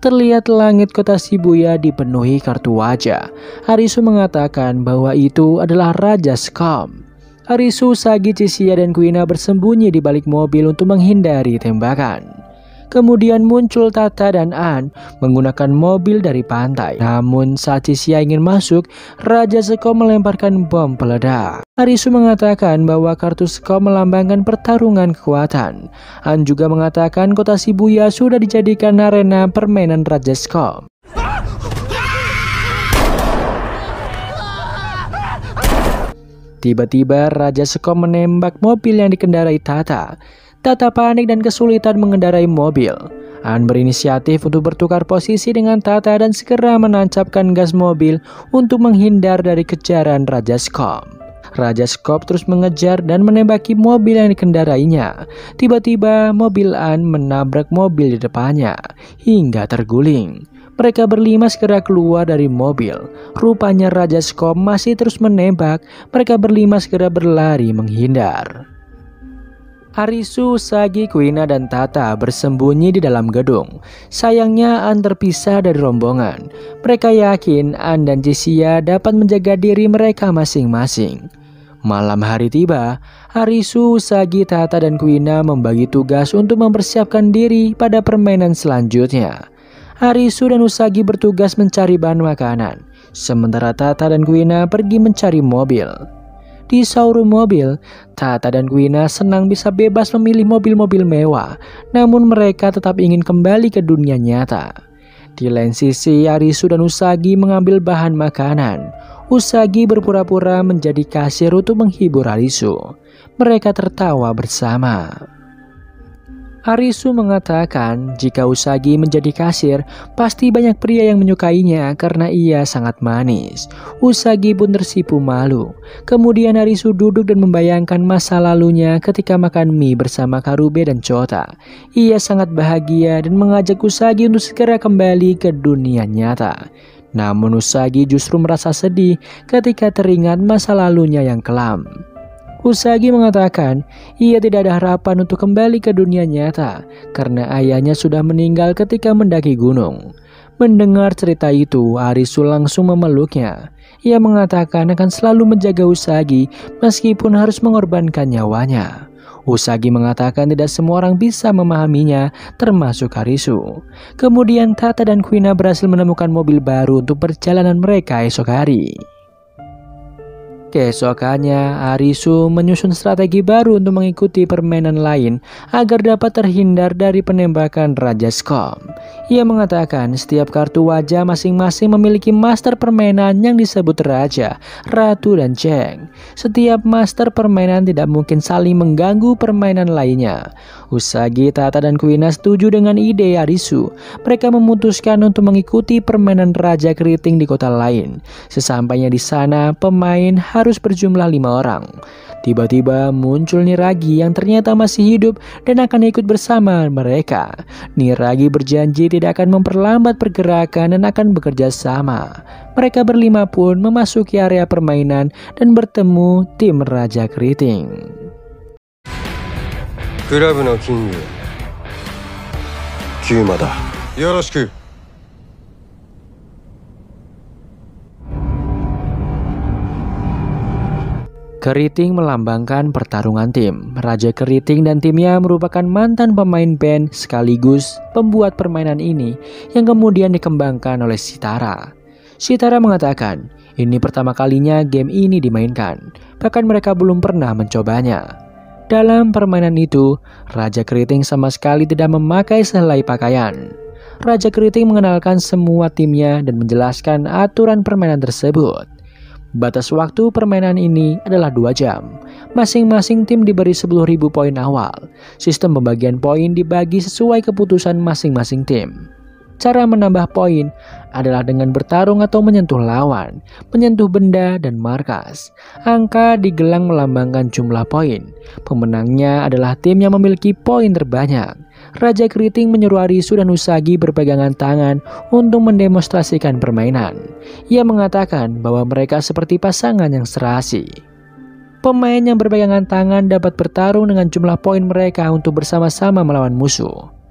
Terlihat langit kota Shibuya dipenuhi kartu wajah. Arisu mengatakan bahwa itu adalah Raja Scum. Arisu, Usagi, Chishia, dan Kuina bersembunyi di balik mobil untuk menghindari tembakan. Kemudian muncul Tata dan An menggunakan mobil dari pantai. Namun saat Chishia ingin masuk, Raja Scum melemparkan bom peledak. Arisu mengatakan bahwa kartu Scum melambangkan pertarungan kekuatan. An juga mengatakan kota Shibuya sudah dijadikan arena permainan Raja Scum. Tiba-tiba Raja Scum menembak mobil yang dikendarai Tata. Tata panik dan kesulitan mengendarai mobil. An berinisiatif untuk bertukar posisi dengan Tata dan segera menancapkan gas mobil untuk menghindar dari kejaran Raja Scum. Raja Scum terus mengejar dan menembaki mobil yang dikendarainya. Tiba-tiba mobil An menabrak mobil di depannya hingga terguling. Mereka berlima segera keluar dari mobil. Rupanya Raja Scum masih terus menembak. Mereka berlima segera berlari menghindar. Arisu, Usagi, Kuina, dan Tata bersembunyi di dalam gedung. Sayangnya An terpisah dari rombongan. Mereka yakin An dan Chishia dapat menjaga diri mereka masing-masing. Malam hari tiba, Arisu, Usagi, Tata, dan Kuina membagi tugas untuk mempersiapkan diri pada permainan selanjutnya. Arisu dan Usagi bertugas mencari bahan makanan, sementara Tata dan Kuina pergi mencari mobil. Di showroom mobil, Tata dan Kuina senang bisa bebas memilih mobil-mobil mewah, namun mereka tetap ingin kembali ke dunia nyata. Di lain sisi, Arisu dan Usagi mengambil bahan makanan. Usagi berpura-pura menjadi kasir untuk menghibur Arisu. Mereka tertawa bersama. Arisu mengatakan jika Usagi menjadi kasir, pasti banyak pria yang menyukainya karena ia sangat manis. Usagi pun tersipu malu. Kemudian Arisu duduk dan membayangkan masa lalunya ketika makan mie bersama Karube dan Chota. Ia sangat bahagia dan mengajak Usagi untuk segera kembali ke dunia nyata. Namun Usagi justru merasa sedih ketika teringat masa lalunya yang kelam. Usagi mengatakan ia tidak ada harapan untuk kembali ke dunia nyata karena ayahnya sudah meninggal ketika mendaki gunung. Mendengar cerita itu, Arisu langsung memeluknya. Ia mengatakan akan selalu menjaga Usagi meskipun harus mengorbankan nyawanya. Usagi mengatakan tidak semua orang bisa memahaminya, termasuk Arisu. Kemudian Tata dan Kuina berhasil menemukan mobil baru untuk perjalanan mereka esok hari. Keesokannya, Arisu menyusun strategi baru untuk mengikuti permainan lain agar dapat terhindar dari penembakan Raja Scum. Ia mengatakan setiap kartu wajah masing-masing memiliki master permainan yang disebut Raja, Ratu, dan Cheng. Setiap master permainan tidak mungkin saling mengganggu permainan lainnya. Usagi, Tata, dan Kuina setuju dengan ide Arisu. Mereka memutuskan untuk mengikuti permainan Raja Keriting di kota lain. Sesampainya di sana, pemain harus berjumlah 5 orang. Tiba-tiba muncul Niragi yang ternyata masih hidup dan akan ikut bersama mereka. Niragi berjanji tidak akan memperlambat pergerakan dan akan bekerja sama. Mereka berlima pun memasuki area permainan dan bertemu tim Raja Keriting. クラブのキングキューマだ。よろしく。Keriting melambangkan pertarungan tim. Raja Keriting dan timnya merupakan mantan pemain band sekaligus pembuat permainan ini yang kemudian dikembangkan oleh Chitara. Chitara mengatakan, ini pertama kalinya game ini dimainkan, bahkan mereka belum pernah mencobanya. Dalam permainan itu, Raja Keriting sama sekali tidak memakai sehelai pakaian. Raja Keriting mengenalkan semua timnya dan menjelaskan aturan permainan tersebut. Batas waktu permainan ini adalah 2 jam. Masing-masing tim diberi 10.000 poin awal. Sistem pembagian poin dibagi sesuai keputusan masing-masing tim. Cara menambah poin adalah dengan bertarung atau menyentuh lawan, menyentuh benda dan markas. Angka di gelang melambangkan jumlah poin. Pemenangnya adalah tim yang memiliki poin terbanyak. Raja Keriting menyuruh Arisu dan Usagi berpegangan tangan untuk mendemonstrasikan permainan. Ia mengatakan bahwa mereka seperti pasangan yang serasi. Pemain yang berpegangan tangan dapat bertarung dengan jumlah poin mereka untuk bersama-sama melawan musuh.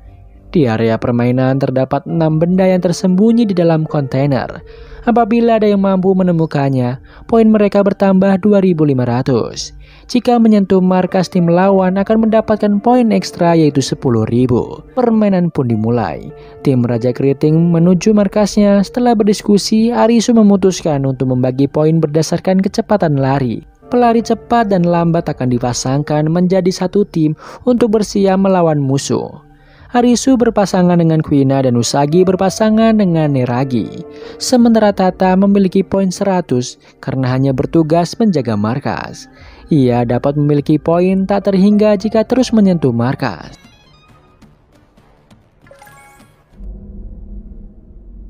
Di area permainan terdapat 6 benda yang tersembunyi di dalam kontainer. Apabila ada yang mampu menemukannya, poin mereka bertambah 2.500. Jika menyentuh markas tim lawan akan mendapatkan poin ekstra yaitu 10.000. Permainan pun dimulai. Tim Raja Keriting menuju markasnya. Setelah berdiskusi, Arisu memutuskan untuk membagi poin berdasarkan kecepatan lari. Pelari cepat dan lambat akan dipasangkan menjadi satu tim untuk bersiap melawan musuh. Arisu berpasangan dengan Kuina dan Usagi berpasangan dengan Neragi. Sementara Tata memiliki poin 100 karena hanya bertugas menjaga markas. Ia dapat memiliki poin tak terhingga jika terus menyentuh markas.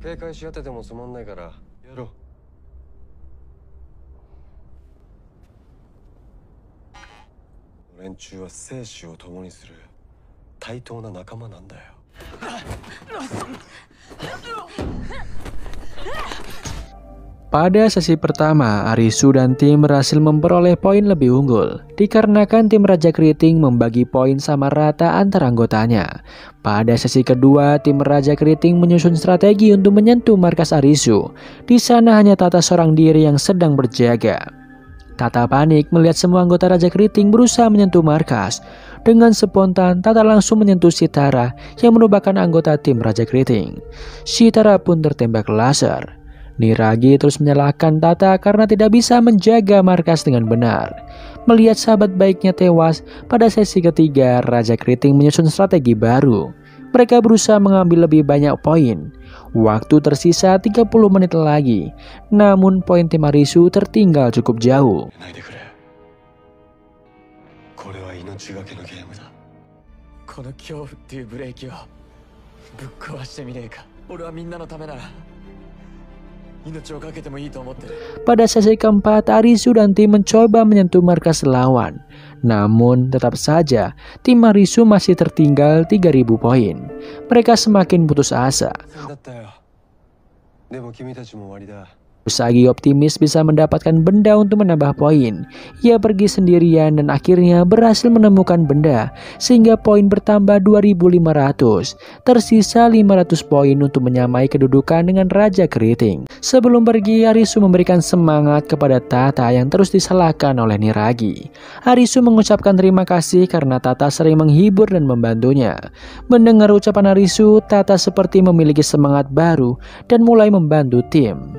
警戒し合っててもつまんないからやろう。連中は生死を共にする対等な仲間なんだよ。Pada sesi pertama, Arisu dan tim berhasil memperoleh poin lebih unggul, dikarenakan tim Raja Keriting membagi poin sama rata antar anggotanya. Pada sesi kedua, tim Raja Keriting menyusun strategi untuk menyentuh markas Arisu. Di sana hanya Tata seorang diri yang sedang berjaga. Tata panik melihat semua anggota Raja Keriting berusaha menyentuh markas. Dengan spontan, Tata langsung menyentuh Chitara yang merupakan anggota tim Raja Keriting. Chitara pun tertembak laser. Niragi terus menyalahkan Tata karena tidak bisa menjaga markas dengan benar. Melihat sahabat baiknya tewas, pada sesi ketiga Raja Keriting menyusun strategi baru. Mereka berusaha mengambil lebih banyak poin. Waktu tersisa 30 menit lagi, namun poin tim Arisu tertinggal cukup jauh. Pada sesi keempat, Arisu dan tim mencoba menyentuh markas lawan. Namun tetap saja tim Arisu masih tertinggal 3.000 poin. Mereka semakin putus asa. Usagi optimis bisa mendapatkan benda untuk menambah poin. Ia pergi sendirian dan akhirnya berhasil menemukan benda sehingga poin bertambah 2.500. Tersisa 500 poin untuk menyamai kedudukan dengan Raja Keriting. Sebelum pergi, Arisu memberikan semangat kepada Tata yang terus disalahkan oleh Niragi. Arisu mengucapkan terima kasih karena Tata sering menghibur dan membantunya. Mendengar ucapan Arisu, Tata seperti memiliki semangat baru dan mulai membantu tim.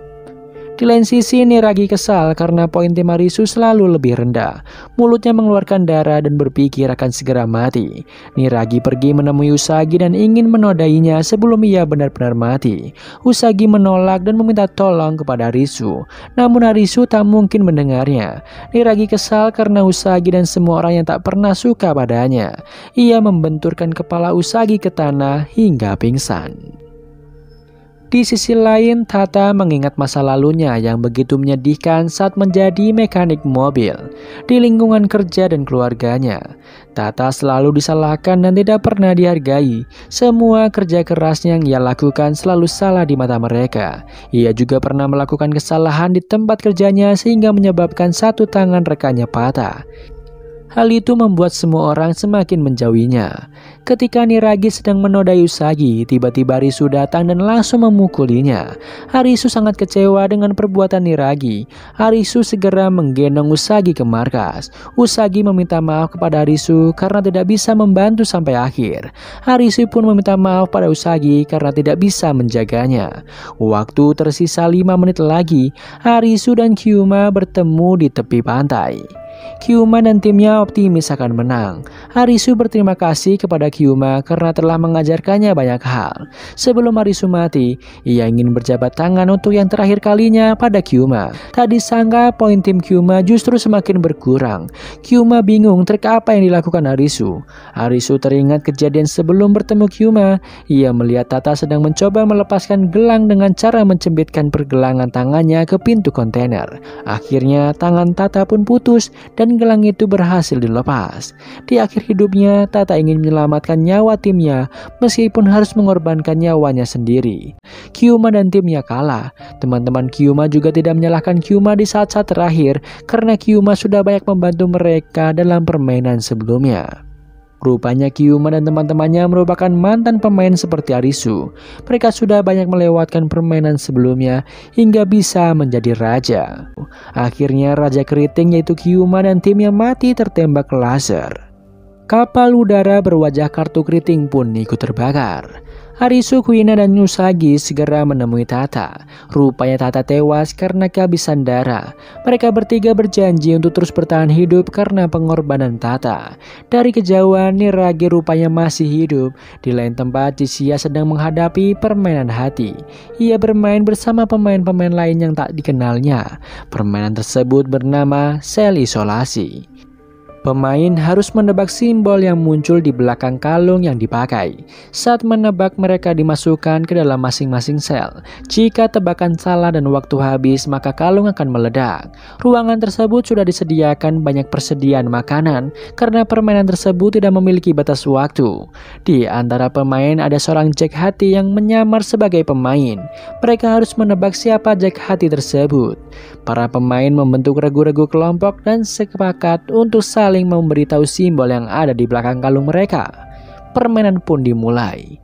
Di lain sisi, Niragi kesal karena poin tim Arisu selalu lebih rendah. Mulutnya mengeluarkan darah dan berpikir akan segera mati. Niragi pergi menemui Usagi dan ingin menodainya sebelum ia benar-benar mati. Usagi menolak dan meminta tolong kepada Arisu. Namun Arisu tak mungkin mendengarnya. Niragi kesal karena Usagi dan semua orang yang tak pernah suka padanya. Ia membenturkan kepala Usagi ke tanah hingga pingsan. Di sisi lain, Tata mengingat masa lalunya yang begitu menyedihkan saat menjadi mekanik mobil. Di lingkungan kerja dan keluarganya, Tata selalu disalahkan dan tidak pernah dihargai. Semua kerja kerasnya yang ia lakukan selalu salah di mata mereka. Ia juga pernah melakukan kesalahan di tempat kerjanya sehingga menyebabkan satu tangan rekannya patah. Hal itu membuat semua orang semakin menjauhinya. Ketika Niragi sedang menodai Usagi, tiba-tiba Arisu datang dan langsung memukulinya. Arisu sangat kecewa dengan perbuatan Niragi. Arisu segera menggendong Usagi ke markas. Usagi meminta maaf kepada Arisu karena tidak bisa membantu sampai akhir. Arisu pun meminta maaf pada Usagi karena tidak bisa menjaganya. Waktu tersisa 5 menit lagi, Arisu dan Kyuma bertemu di tepi pantai. Kyuma dan timnya optimis akan menang. Arisu berterima kasih kepada Kyuma karena telah mengajarkannya banyak hal. Sebelum Arisu mati, ia ingin berjabat tangan untuk yang terakhir kalinya pada Kyuma. Tak disangka poin tim Kyuma justru semakin berkurang. Kyuma bingung trik apa yang dilakukan Arisu. Arisu teringat kejadian sebelum bertemu Kyuma. Ia melihat Tata sedang mencoba melepaskan gelang dengan cara mencembitkan pergelangan tangannya ke pintu kontainer. Akhirnya tangan Tata pun putus dan gelang itu berhasil dilepas. Di akhir hidupnya, Tata ingin menyelamatkan nyawa timnya meskipun harus mengorbankan nyawanya sendiri. Kyuma dan timnya kalah. Teman-teman Kyuma juga tidak menyalahkan Kyuma di saat-saat terakhir karena Kyuma sudah banyak membantu mereka dalam permainan sebelumnya. Rupanya Kyuma dan teman-temannya merupakan mantan pemain seperti Arisu. Mereka sudah banyak melewatkan permainan sebelumnya hingga bisa menjadi raja. Akhirnya raja keriting yaitu Kyuma dan timnya mati tertembak laser. Kapal udara berwajah kartu keriting pun ikut terbakar. Arisu, Kuina, dan Usagi segera menemui Tata. Rupanya Tata tewas karena kehabisan darah. Mereka bertiga berjanji untuk terus bertahan hidup karena pengorbanan Tata. Dari kejauhan, Niragi rupanya masih hidup. Di lain tempat, Chichiya sedang menghadapi permainan hati. Ia bermain bersama pemain-pemain lain yang tak dikenalnya. Permainan tersebut bernama sel isolasi. Pemain harus menebak simbol yang muncul di belakang kalung yang dipakai. Saat menebak, mereka dimasukkan ke dalam masing-masing sel. Jika tebakan salah dan waktu habis, maka kalung akan meledak. Ruangan tersebut sudah disediakan banyak persediaan makanan karena permainan tersebut tidak memiliki batas waktu. Di antara pemain ada seorang Jack Hati yang menyamar sebagai pemain. Mereka harus menebak siapa Jack Hati tersebut. Para pemain membentuk regu-regu kelompok dan sepakat untuk saling memberitahu simbol yang ada di belakang kalung mereka. Permainan pun dimulai.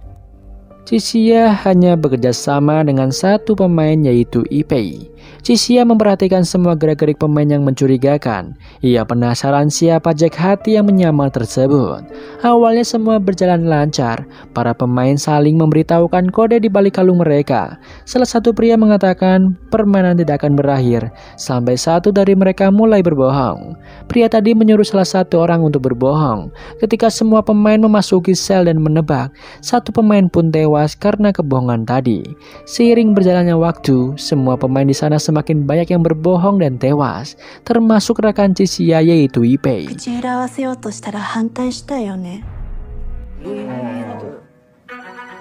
Chichiya hanya bekerja sama dengan satu pemain yaitu Ipei. Chichiya memperhatikan semua gerak-gerik pemain yang mencurigakan. Ia penasaran siapa Jack Hati yang menyamar tersebut. Awalnya semua berjalan lancar. Para pemain saling memberitahukan kode di balik kalung mereka. Salah satu pria mengatakan permainan tidak akan berakhir sampai satu dari mereka mulai berbohong. Pria tadi menyuruh salah satu orang untuk berbohong. Ketika semua pemain memasuki sel dan menebak, satu pemain pun tewas karena kebohongan tadi. Seiring berjalannya waktu, semua pemain di sana semakin banyak yang berbohong dan tewas, termasuk rekan Chichiya yaitu Ipei. 口裏合わせようとしたら反対したよね。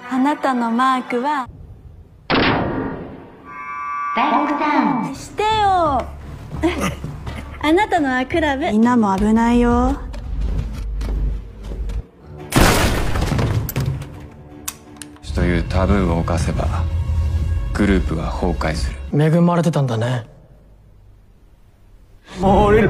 あなたのマークはしてよ。あなたのはクラブ。みんなも危ないよ。というタブーを犯せばグループは崩壊する。恵まれてたんだね。もう降りる。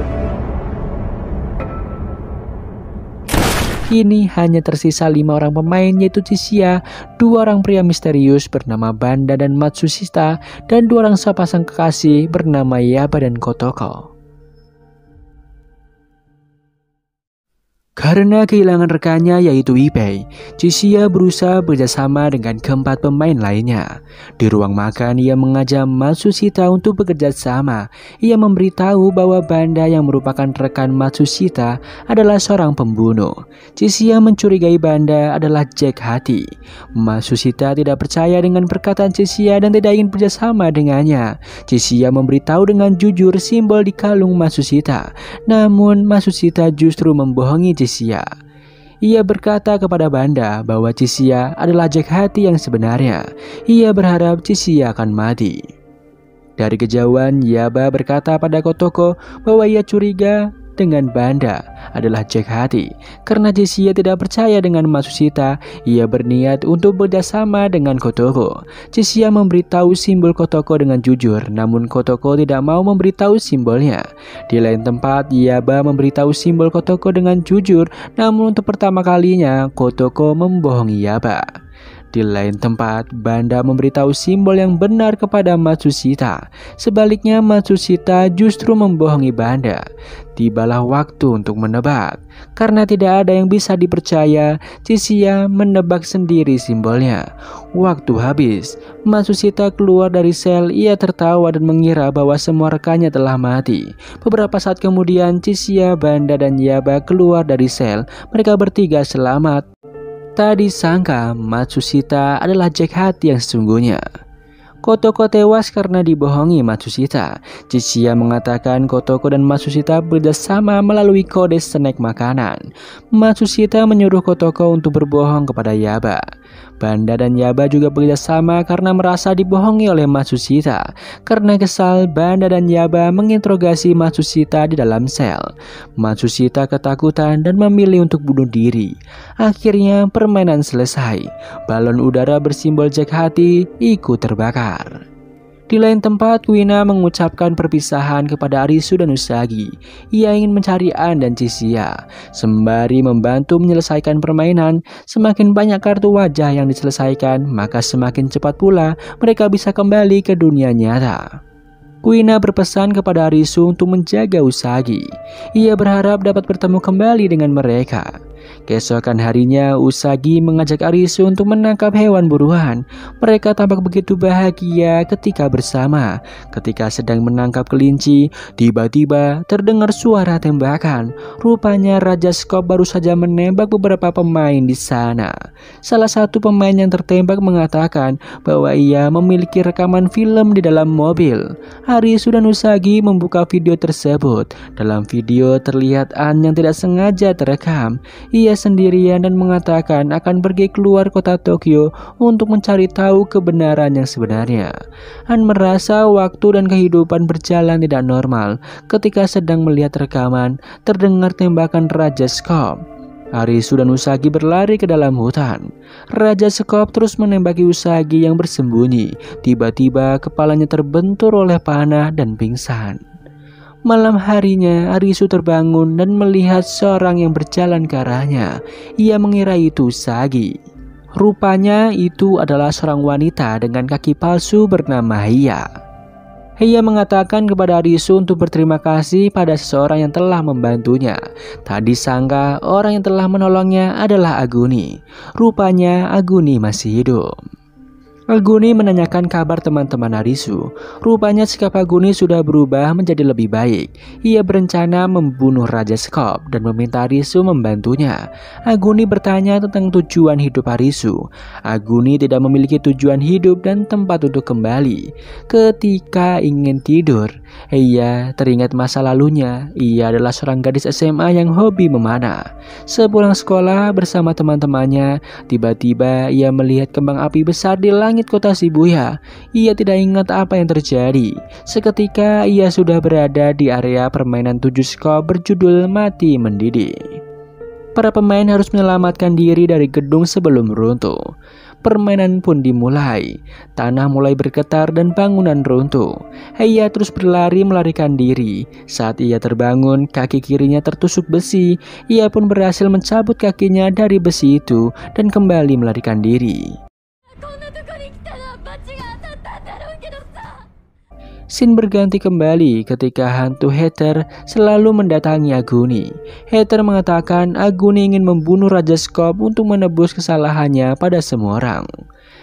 Kini hanya tersisa 5 orang pemain yaitu Chichiya, 2 orang pria misterius bernama Banda dan Matsushita, dan 2 orang sepasang kekasih bernama Yaba dan Kotoko. Karena kehilangan rekannya yaitu Ipei, Chichiya berusaha bekerjasama dengan keempat pemain lainnya. Di ruang makan, ia mengajak Matsushita untuk bekerja sama. Ia memberitahu bahwa Banda yang merupakan rekan Matsushita adalah seorang pembunuh. Chichiya mencurigai Banda adalah Jack Hati. Matsushita tidak percaya dengan perkataan Chichiya dan tidak ingin bekerjasama dengannya. Chichiya memberitahu dengan jujur simbol di kalung Matsushita. Namun Matsushita justru membohongi Chichiya. Ia berkata kepada Banda bahwa Chichiya adalah Jack Hati yang sebenarnya. Ia berharap Chichiya akan mati. Dari kejauhan, Yaba berkata pada Kotoko bahwa ia curiga dengan Banda adalah Jack Hati. Karena Chishia tidak percaya dengan Matsushita, ia berniat untuk bekerjasama dengan Kotoko. Chishia memberitahu simbol Kotoko dengan jujur, namun Kotoko tidak mau memberitahu simbolnya. Di lain tempat, Yaba memberitahu simbol Kotoko dengan jujur, namun untuk pertama kalinya Kotoko membohongi Yaba. Di lain tempat, Banda memberitahu simbol yang benar kepada Matsushita. Sebaliknya, Matsushita justru membohongi Banda. Tibalah waktu untuk menebak. Karena tidak ada yang bisa dipercaya, Chishia menebak sendiri simbolnya. Waktu habis, Matsushita keluar dari sel. Ia tertawa dan mengira bahwa semua rekannya telah mati. Beberapa saat kemudian, Chishia, Banda, dan Yaba keluar dari sel. Mereka bertiga selamat. Tak disangka Matsushita adalah Jack Hati yang sesungguhnya. Kotoko tewas karena dibohongi Matsushita. Chishia mengatakan Kotoko dan Matsushita bekerjasama melalui kode snack makanan. Matsushita menyuruh Kotoko untuk berbohong kepada Yaba. Banda dan Yaba juga bekerjasama karena merasa dibohongi oleh Matsushita. Karena kesal, Banda dan Yaba menginterogasi Matsushita di dalam sel. Matsushita ketakutan dan memilih untuk bunuh diri. Akhirnya permainan selesai. Balon udara bersimbol Jack Hati ikut terbakar. Di lain tempat, Kuina mengucapkan perpisahan kepada Arisu dan Usagi. Ia ingin mencari An dan Chishia. Sembari membantu menyelesaikan permainan, semakin banyak kartu wajah yang diselesaikan, maka semakin cepat pula mereka bisa kembali ke dunia nyata. Kuina berpesan kepada Arisu untuk menjaga Usagi. Ia berharap dapat bertemu kembali dengan mereka. Keesokan harinya, Usagi mengajak Arisu untuk menangkap hewan buruan. Mereka tampak begitu bahagia ketika bersama. Ketika sedang menangkap kelinci, tiba-tiba terdengar suara tembakan. Rupanya Raja Skop baru saja menembak beberapa pemain di sana. Salah satu pemain yang tertembak mengatakan bahwa ia memiliki rekaman film di dalam mobil. Arisu dan Usagi membuka video tersebut. Dalam video terlihat An yang tidak sengaja terekam. Ia sendirian dan mengatakan akan pergi keluar kota Tokyo untuk mencari tahu kebenaran yang sebenarnya. An merasa waktu dan kehidupan berjalan tidak normal. Ketika sedang melihat rekaman, terdengar tembakan Raja Skop. Arisu dan Usagi berlari ke dalam hutan. Raja Skop terus menembaki Usagi yang bersembunyi. Tiba-tiba kepalanya terbentur oleh panah dan pingsan. Malam harinya, Arisu terbangun dan melihat seorang yang berjalan ke arahnya. Ia mengira itu Usagi. Rupanya itu adalah seorang wanita dengan kaki palsu bernama Hiya. Hiya mengatakan kepada Arisu untuk berterima kasih pada seseorang yang telah membantunya. Tak disangka orang yang telah menolongnya adalah Aguni. Rupanya Aguni masih hidup. Aguni menanyakan kabar teman-teman Arisu. Rupanya sikap Aguni sudah berubah menjadi lebih baik. Ia berencana membunuh Raja Skop dan meminta Arisu membantunya. Aguni bertanya tentang tujuan hidup Arisu. Aguni tidak memiliki tujuan hidup dan tempat untuk kembali. Ketika ingin tidur, ia teringat masa lalunya. Ia adalah seorang gadis SMA yang hobi memanah. Sepulang sekolah bersama teman-temannya, tiba-tiba ia melihat kembang api besar di langit kota Shibuya. Ia tidak ingat apa yang terjadi. Seketika ia sudah berada di area permainan 7 skop berjudul Mati Mendidih. Para pemain harus menyelamatkan diri dari gedung sebelum runtuh. Permainan pun dimulai. Tanah mulai bergetar dan bangunan runtuh. Ia terus berlari melarikan diri. Saat ia terbangun, kaki kirinya tertusuk besi. Ia pun berhasil mencabut kakinya dari besi itu dan kembali melarikan diri. Scene berganti kembali ketika hantu Heather selalu mendatangi Aguni. Heather mengatakan Aguni ingin membunuh Raja Skop untuk menebus kesalahannya pada semua orang.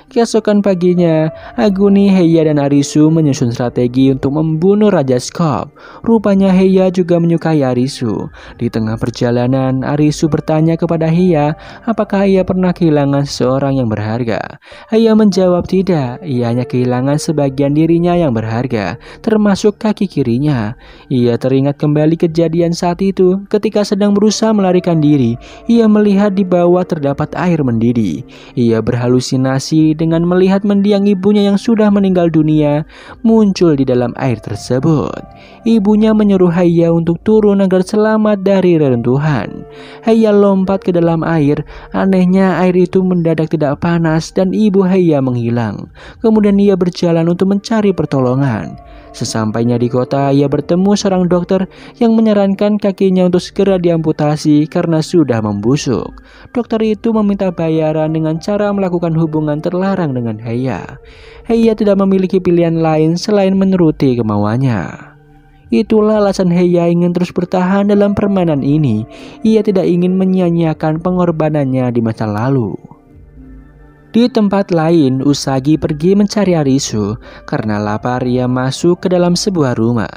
Keesokan paginya, Aguni, Heiya, dan Arisu menyusun strategi untuk membunuh Raja Skop. Rupanya Heiya juga menyukai Arisu. Di tengah perjalanan, Arisu bertanya kepada Heiya apakah ia pernah kehilangan seseorang yang berharga. Heiya menjawab tidak, ia hanya kehilangan sebagian dirinya yang berharga, termasuk kaki kirinya. Ia teringat kembali kejadian saat itu ketika sedang berusaha melarikan diri. Ia melihat di bawah terdapat air mendidih. Ia berhalusinasi dengan melihat mendiang ibunya yang sudah meninggal dunia muncul di dalam air tersebut. Ibunya menyuruh Haya untuk turun agar selamat dari reruntuhan. Haya lompat ke dalam air. Anehnya air itu mendadak tidak panas dan ibu Haya menghilang. Kemudian ia berjalan untuk mencari pertolongan. Sesampainya di kota, ia bertemu seorang dokter yang menyarankan kakinya untuk segera diamputasi karena sudah membusuk. Dokter itu meminta bayaran dengan cara melakukan hubungan terlarang dengan Haya. Haya tidak memiliki pilihan lain selain menuruti kemauannya. Itulah alasan Haya ingin terus bertahan dalam permainan ini. Ia tidak ingin menyia-nyiakan pengorbanannya di masa lalu. Di tempat lain, Usagi pergi mencari Arisu. Karena lapar, ia masuk ke dalam sebuah rumah.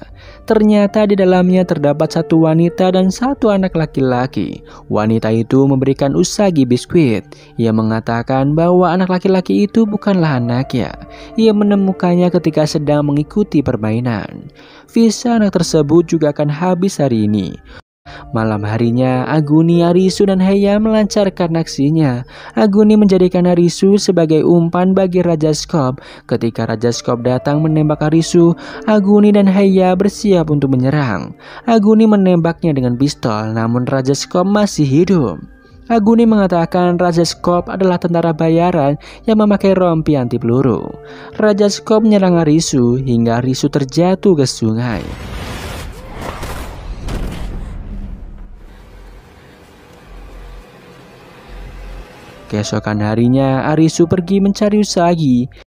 Ternyata di dalamnya terdapat satu wanita dan satu anak laki-laki. Wanita itu memberikan Usagi biskuit. Ia mengatakan bahwa anak laki-laki itu bukanlah anaknya. Ia menemukannya ketika sedang mengikuti permainan. Visa anak tersebut juga akan habis hari ini. Malam harinya, Aguni, Arisu, dan Haya melancarkan aksinya. Aguni menjadikan Arisu sebagai umpan bagi Raja Skop. Ketika Raja Skop datang menembak Arisu, Aguni dan Haya bersiap untuk menyerang. Aguni menembaknya dengan pistol, namun Raja Skop masih hidup. Aguni mengatakan Raja Skop adalah tentara bayaran yang memakai rompi anti peluru. Raja Skop menyerang Arisu hingga Arisu terjatuh ke sungai. Keesokan harinya, Arisu pergi mencari Usagi.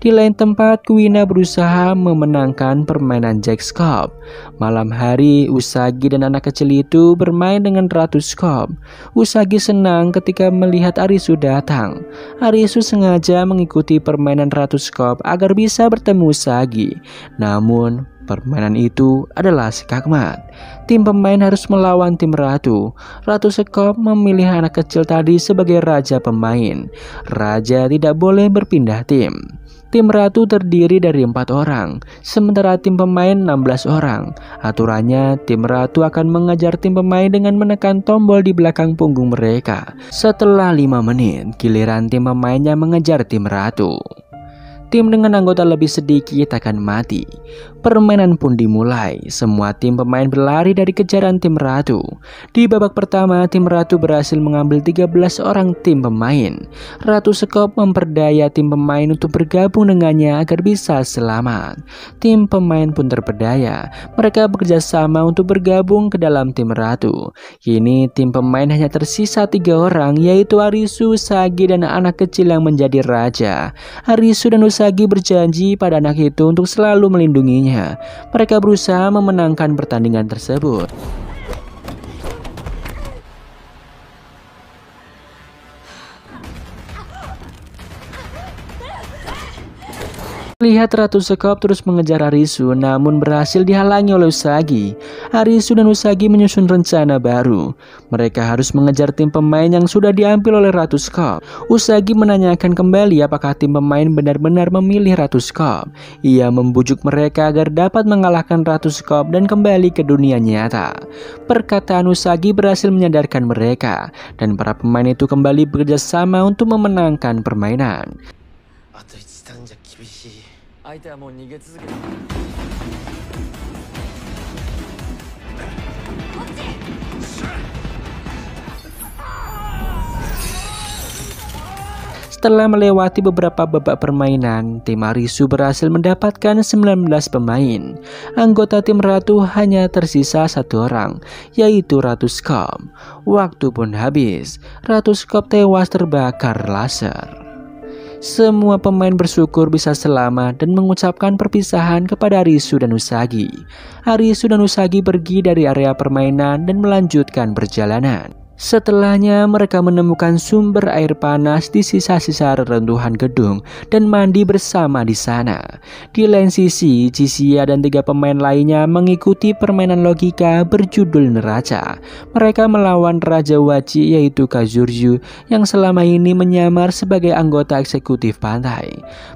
Di lain tempat, Kuina berusaha memenangkan permainan Jack Skop. Malam hari, Usagi dan anak kecil itu bermain dengan Ratu Skop. Usagi senang ketika melihat Arisu datang. Arisu sengaja mengikuti permainan Ratu Skop agar bisa bertemu Usagi. Namun, permainan itu adalah skakmat. Tim pemain harus melawan tim Ratu. Ratu Skop memilih anak kecil tadi sebagai raja pemain. Raja tidak boleh berpindah tim. Tim Ratu terdiri dari 4 orang, sementara tim pemain 16 orang. Aturannya, tim Ratu akan mengejar tim pemain dengan menekan tombol di belakang punggung mereka. Setelah 5 menit, giliran tim pemainnya mengejar tim Ratu. Tim dengan anggota lebih sedikit akan mati. Permainan pun dimulai. Semua tim pemain berlari dari kejaran tim Ratu. Di babak pertama, tim Ratu berhasil mengambil 13 orang tim pemain. Ratu Skop memperdaya tim pemain untuk bergabung dengannya agar bisa selamat. Tim pemain pun terperdaya. Mereka bekerja sama untuk bergabung ke dalam tim Ratu. Kini tim pemain hanya tersisa 3 orang, yaitu Arisu, Usagi, dan anak kecil yang menjadi raja. Arisu dan Usagi berjanji pada anak itu untuk selalu melindunginya. Mereka berusaha memenangkan pertandingan tersebut. Lihat Ratu Skop terus mengejar Arisu, namun berhasil dihalangi oleh Usagi. Arisu dan Usagi menyusun rencana baru. Mereka harus mengejar tim pemain yang sudah diambil oleh Ratu Skop. Usagi menanyakan kembali apakah tim pemain benar-benar memilih Ratu Skop. Ia membujuk mereka agar dapat mengalahkan Ratu Skop dan kembali ke dunia nyata. Perkataan Usagi berhasil menyadarkan mereka, dan para pemain itu kembali bekerja sama untuk memenangkan permainan. Setelah melewati beberapa babak permainan, tim Arisu berhasil mendapatkan 19 pemain. Anggota tim Ratu hanya tersisa 1 orang, yaitu Ratu Skop. Waktu pun habis. Ratu Skop tewas terbakar laser. Semua pemain bersyukur bisa selamat dan mengucapkan perpisahan kepada Arisu dan Usagi. Arisu dan Usagi pergi dari area permainan dan melanjutkan perjalanan. Setelahnya mereka menemukan sumber air panas di sisa-sisa reruntuhan gedung dan mandi bersama di sana. Di lain sisi, Chishia dan 3 pemain lainnya mengikuti permainan logika berjudul Neraca. Mereka melawan Raja Waji yaitu Kazuryu yang selama ini menyamar sebagai anggota eksekutif pantai.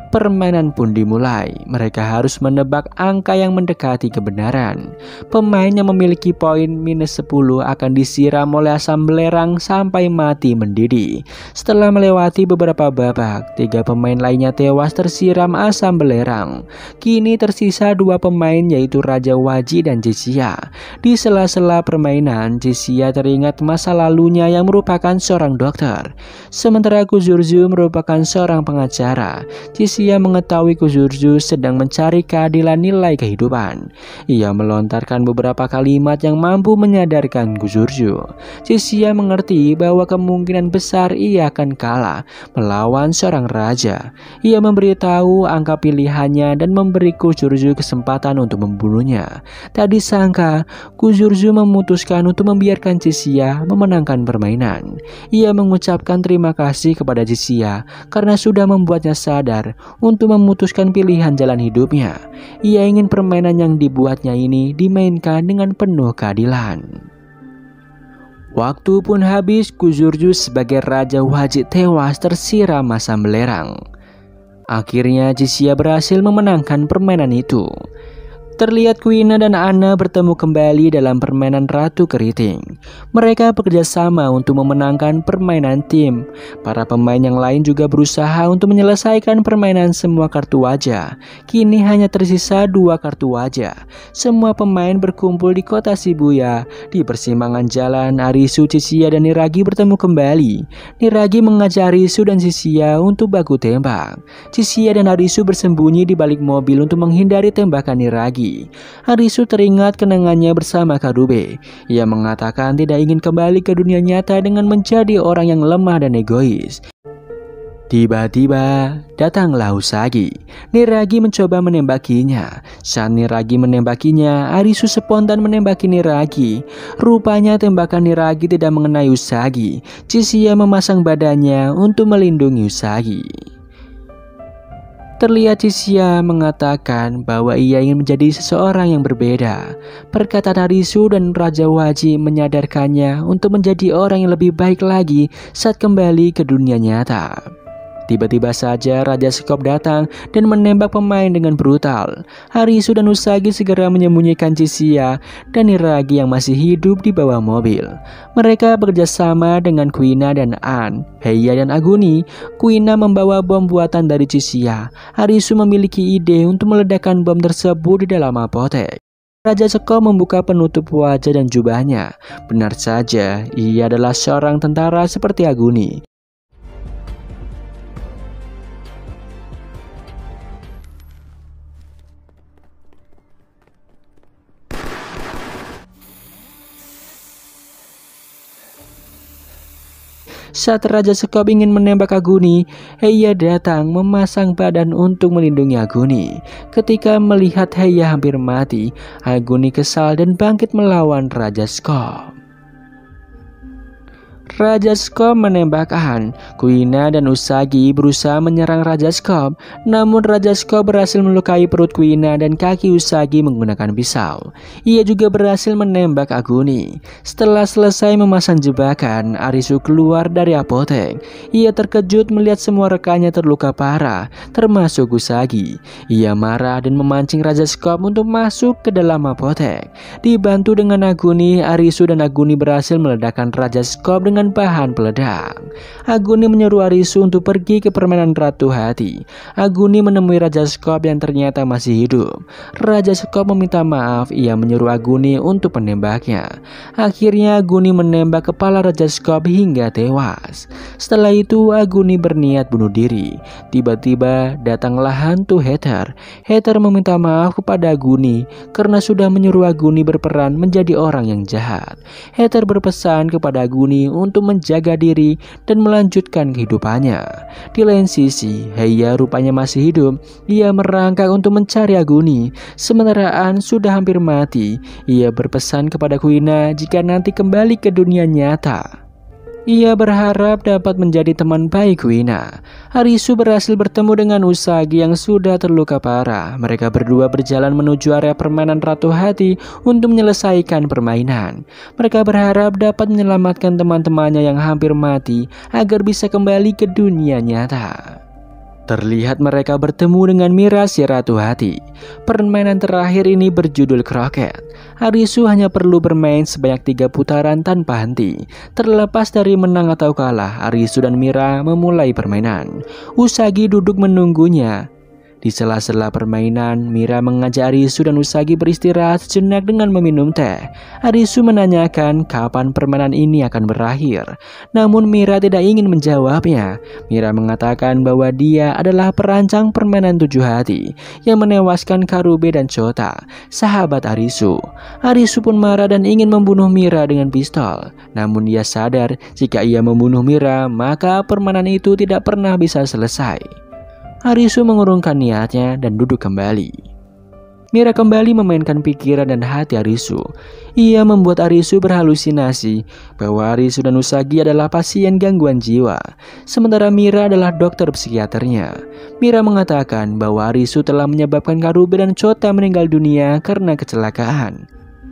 Permainan pun dimulai. Mereka harus menebak angka yang mendekati kebenaran. Pemain yang memiliki poin -10 akan disiram oleh asam belerang sampai mati mendidih. Setelah melewati beberapa babak, 3 pemain lainnya tewas tersiram asam belerang. Kini tersisa 2 pemain yaitu Raja Waji dan Chishia. Di sela-sela permainan, Chishia teringat masa lalunya yang merupakan seorang dokter. Sementara Kuzuryu merupakan seorang pengacara. Chishia mengetahui Kuzuryu sedang mencari keadilan nilai kehidupan. Ia melontarkan beberapa kalimat yang mampu menyadarkan Kuzuryu. Chishia mengerti bahwa kemungkinan besar ia akan kalah melawan seorang raja. Ia memberitahu angka pilihannya dan memberi Kuzuryu kesempatan untuk membunuhnya. Tak disangka, Kuzuryu memutuskan untuk membiarkan Chishia memenangkan permainan. Ia mengucapkan terima kasih kepada Chishia karena sudah membuatnya sadar untuk memutuskan pilihan jalan hidupnya. Ia ingin permainan yang dibuatnya ini dimainkan dengan penuh keadilan. Waktu pun habis. Kuzuryu sebagai Raja Waji tewas tersiram asam belerang. Akhirnya Chishia berhasil memenangkan permainan itu. Terlihat Kuina dan Anna bertemu kembali dalam permainan Ratu Keriting. Mereka bekerja sama untuk memenangkan permainan tim. Para pemain yang lain juga berusaha untuk menyelesaikan permainan semua kartu wajah. Kini hanya tersisa 2 kartu wajah. Semua pemain berkumpul di kota Shibuya. Di persimpangan jalan, Arisu, Chishia, dan Niragi bertemu kembali. Niragi mengajak Arisu dan Chishia untuk baku tembak. Chishia dan Arisu bersembunyi di balik mobil untuk menghindari tembakan Niragi. Arisu teringat kenangannya bersama Karube. Ia mengatakan tidak ingin kembali ke dunia nyata dengan menjadi orang yang lemah dan egois. Tiba-tiba datanglah Usagi. Niragi mencoba menembakinya. Saat Niragi menembakinya, Arisu spontan menembaki Niragi. Rupanya tembakan Niragi tidak mengenai Usagi. Chishia memasang badannya untuk melindungi Usagi. Terlihat Chishia mengatakan bahwa ia ingin menjadi seseorang yang berbeda. Perkataan Arisu dan Raja Waji menyadarkannya untuk menjadi orang yang lebih baik lagi saat kembali ke dunia nyata. Tiba-tiba saja Raja Skop datang dan menembak pemain dengan brutal. Arisu dan Usagi segera menyembunyikan Chishia dan Niragi yang masih hidup di bawah mobil. Mereka bekerja sama dengan Kuina dan An, Heiya dan Aguni. Kuina membawa bom buatan dari Chishia. Arisu memiliki ide untuk meledakkan bom tersebut di dalam apotek. Raja Skop membuka penutup wajah dan jubahnya. Benar saja, ia adalah seorang tentara seperti Aguni. Saat Raja Skop ingin menembak Aguni, Heiya datang memasang badan untuk melindungi Aguni. Ketika melihat Heiya hampir mati, Aguni kesal dan bangkit melawan Raja Skop. Raja Skop menembak Han. Kuina dan Usagi berusaha menyerang Raja Skop, namun Raja Skop berhasil melukai perut Kuina dan kaki Usagi menggunakan pisau. Ia juga berhasil menembak Aguni. Setelah selesai memasang jebakan, Arisu keluar dari apotek. Ia terkejut melihat semua rekannya terluka parah, termasuk Usagi. Ia marah dan memancing Raja Skop untuk masuk ke dalam apotek. Dibantu dengan Aguni, Arisu dan Aguni berhasil meledakkan Raja Skop dengan bahan peledak. Aguni menyuruh Arisu untuk pergi ke permainan Ratu Hati. Aguni menemui Raja Skop yang ternyata masih hidup. Raja Skop meminta maaf. Ia menyuruh Aguni untuk menembaknya. Akhirnya Aguni menembak kepala Raja Skop hingga tewas. Setelah itu Aguni berniat bunuh diri. Tiba-tiba datanglah hantu Heather. Heather meminta maaf kepada Aguni karena sudah menyuruh Aguni berperan menjadi orang yang jahat. Heather berpesan kepada Aguni untuk menjaga diri dan melanjutkan kehidupannya. Di lain sisi, Heiya rupanya masih hidup. Ia merangkak untuk mencari Aguni. Sementara An sudah hampir mati. Ia berpesan kepada Kuina jika nanti kembali ke dunia nyata, Ia berharap dapat menjadi teman baik Kuina. Arisu berhasil bertemu dengan Usagi yang sudah terluka parah. Mereka berdua berjalan menuju area permainan Ratu Hati untuk menyelesaikan permainan. Mereka berharap dapat menyelamatkan teman-temannya yang hampir mati agar bisa kembali ke dunia nyata. Terlihat mereka bertemu dengan Mira si Ratu Hati. Permainan terakhir ini berjudul kroket. Arisu hanya perlu bermain sebanyak 3 putaran tanpa henti. Terlepas dari menang atau kalah, Arisu dan Mira memulai permainan. Usagi duduk menunggunya. Di sela-sela permainan, Mira mengajak Arisu dan Usagi beristirahat sejenak dengan meminum teh. Arisu menanyakan kapan permainan ini akan berakhir. Namun Mira tidak ingin menjawabnya. Mira mengatakan bahwa dia adalah perancang permainan 7 hati yang menewaskan Karube dan Chota, sahabat Arisu. Arisu pun marah dan ingin membunuh Mira dengan pistol. Namun dia sadar jika ia membunuh Mira, maka permainan itu tidak pernah bisa selesai. Arisu mengurungkan niatnya dan duduk kembali. Mira kembali memainkan pikiran dan hati Arisu. Ia membuat Arisu berhalusinasi bahwa Arisu dan Usagi adalah pasien gangguan jiwa, sementara Mira adalah dokter psikiaternya. Mira mengatakan bahwa Arisu telah menyebabkan Karube dan Chota meninggal dunia karena kecelakaan.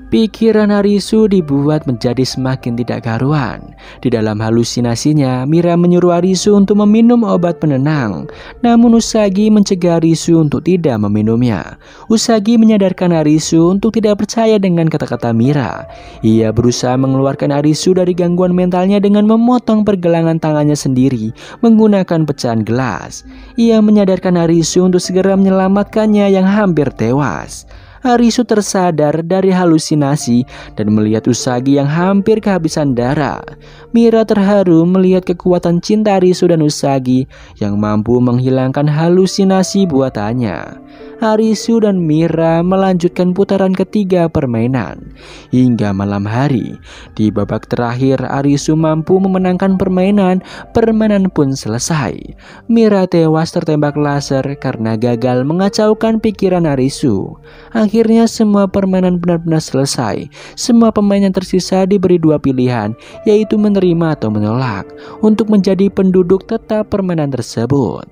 Pikiran Arisu dibuat menjadi semakin tidak karuan. Di dalam halusinasinya, Mira menyuruh Arisu untuk meminum obat penenang. Namun Usagi mencegah Arisu untuk tidak meminumnya. Usagi menyadarkan Arisu untuk tidak percaya dengan kata-kata Mira. Ia berusaha mengeluarkan Arisu dari gangguan mentalnya dengan memotong pergelangan tangannya sendiri menggunakan pecahan gelas. Ia menyadarkan Arisu untuk segera menyelamatkannya yang hampir tewas. Arisu tersadar dari halusinasi dan melihat Usagi yang hampir kehabisan darah. Mira terharu melihat kekuatan cinta Arisu dan Usagi yang mampu menghilangkan halusinasi buatannya. Arisu dan Mira melanjutkan putaran ketiga permainan hingga malam hari. Di babak terakhir Arisu mampu memenangkan permainan. Permainan pun selesai. Mira tewas tertembak laser karena gagal mengacaukan pikiran Arisu. Akhirnya semua permainan benar-benar selesai. Semua pemain yang tersisa diberi 2 pilihan, yaitu menerima atau menolak untuk menjadi penduduk tetap permainan tersebut.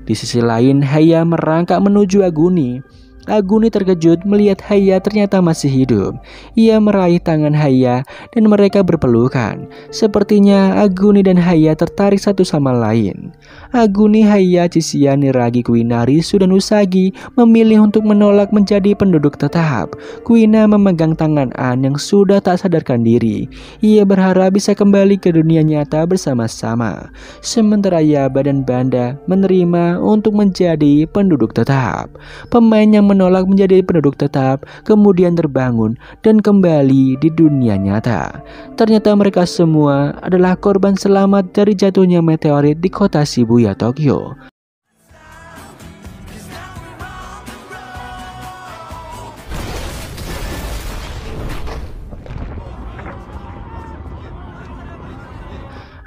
Di sisi lain, Haya merangkak menuju Aguni. Aguni terkejut melihat Haya ternyata masih hidup. Ia meraih tangan Haya dan mereka berpelukan. Sepertinya Aguni dan Haya tertarik satu sama lain. Aguni, Haya, Chishia, Niragi, Kuina, Arisu, dan Usagi memilih untuk menolak menjadi penduduk tetap. Kuina memegang tangan An yang sudah tak sadarkan diri. Ia berharap bisa kembali ke dunia nyata bersama-sama. Sementara Yaba dan Banda menerima untuk menjadi penduduk tetap. Pemain yang menolak menjadi penduduk tetap kemudian terbangun dan kembali di dunia nyata. Ternyata mereka semua adalah korban selamat dari jatuhnya meteorit di kota Shibuya, Tokyo.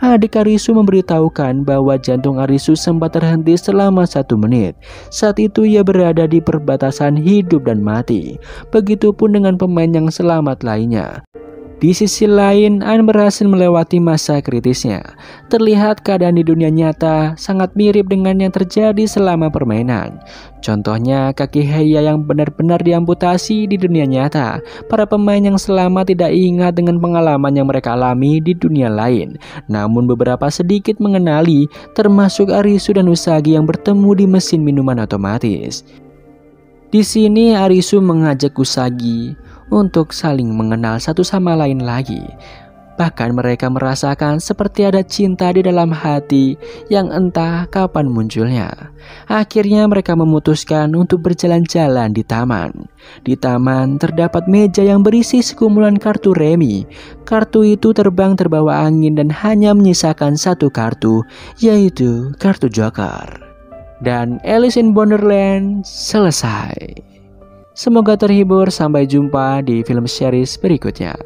Adik Arisu memberitahukan bahwa jantung Arisu sempat terhenti selama 1 menit. Saat itu ia berada di perbatasan hidup dan mati. Begitupun dengan pemain yang selamat lainnya. Di sisi lain, An berhasil melewati masa kritisnya. Terlihat keadaan di dunia nyata sangat mirip dengan yang terjadi selama permainan. Contohnya kaki Haya yang benar-benar diamputasi di dunia nyata. Para pemain yang selamat tidak ingat dengan pengalaman yang mereka alami di dunia lain. Namun beberapa sedikit mengenali, termasuk Arisu dan Usagi yang bertemu di mesin minuman otomatis. Di sini Arisu mengajak Usagi untuk saling mengenal satu sama lain lagi. Bahkan mereka merasakan seperti ada cinta di dalam hati yang entah kapan munculnya. Akhirnya mereka memutuskan untuk berjalan-jalan di taman. Di taman terdapat meja yang berisi sekumpulan kartu remi. Kartu itu terbang terbawa angin dan hanya menyisakan 1 kartu, yaitu kartu Joker. Dan Alice in Wonderland selesai. Semoga terhibur, sampai jumpa di film series berikutnya.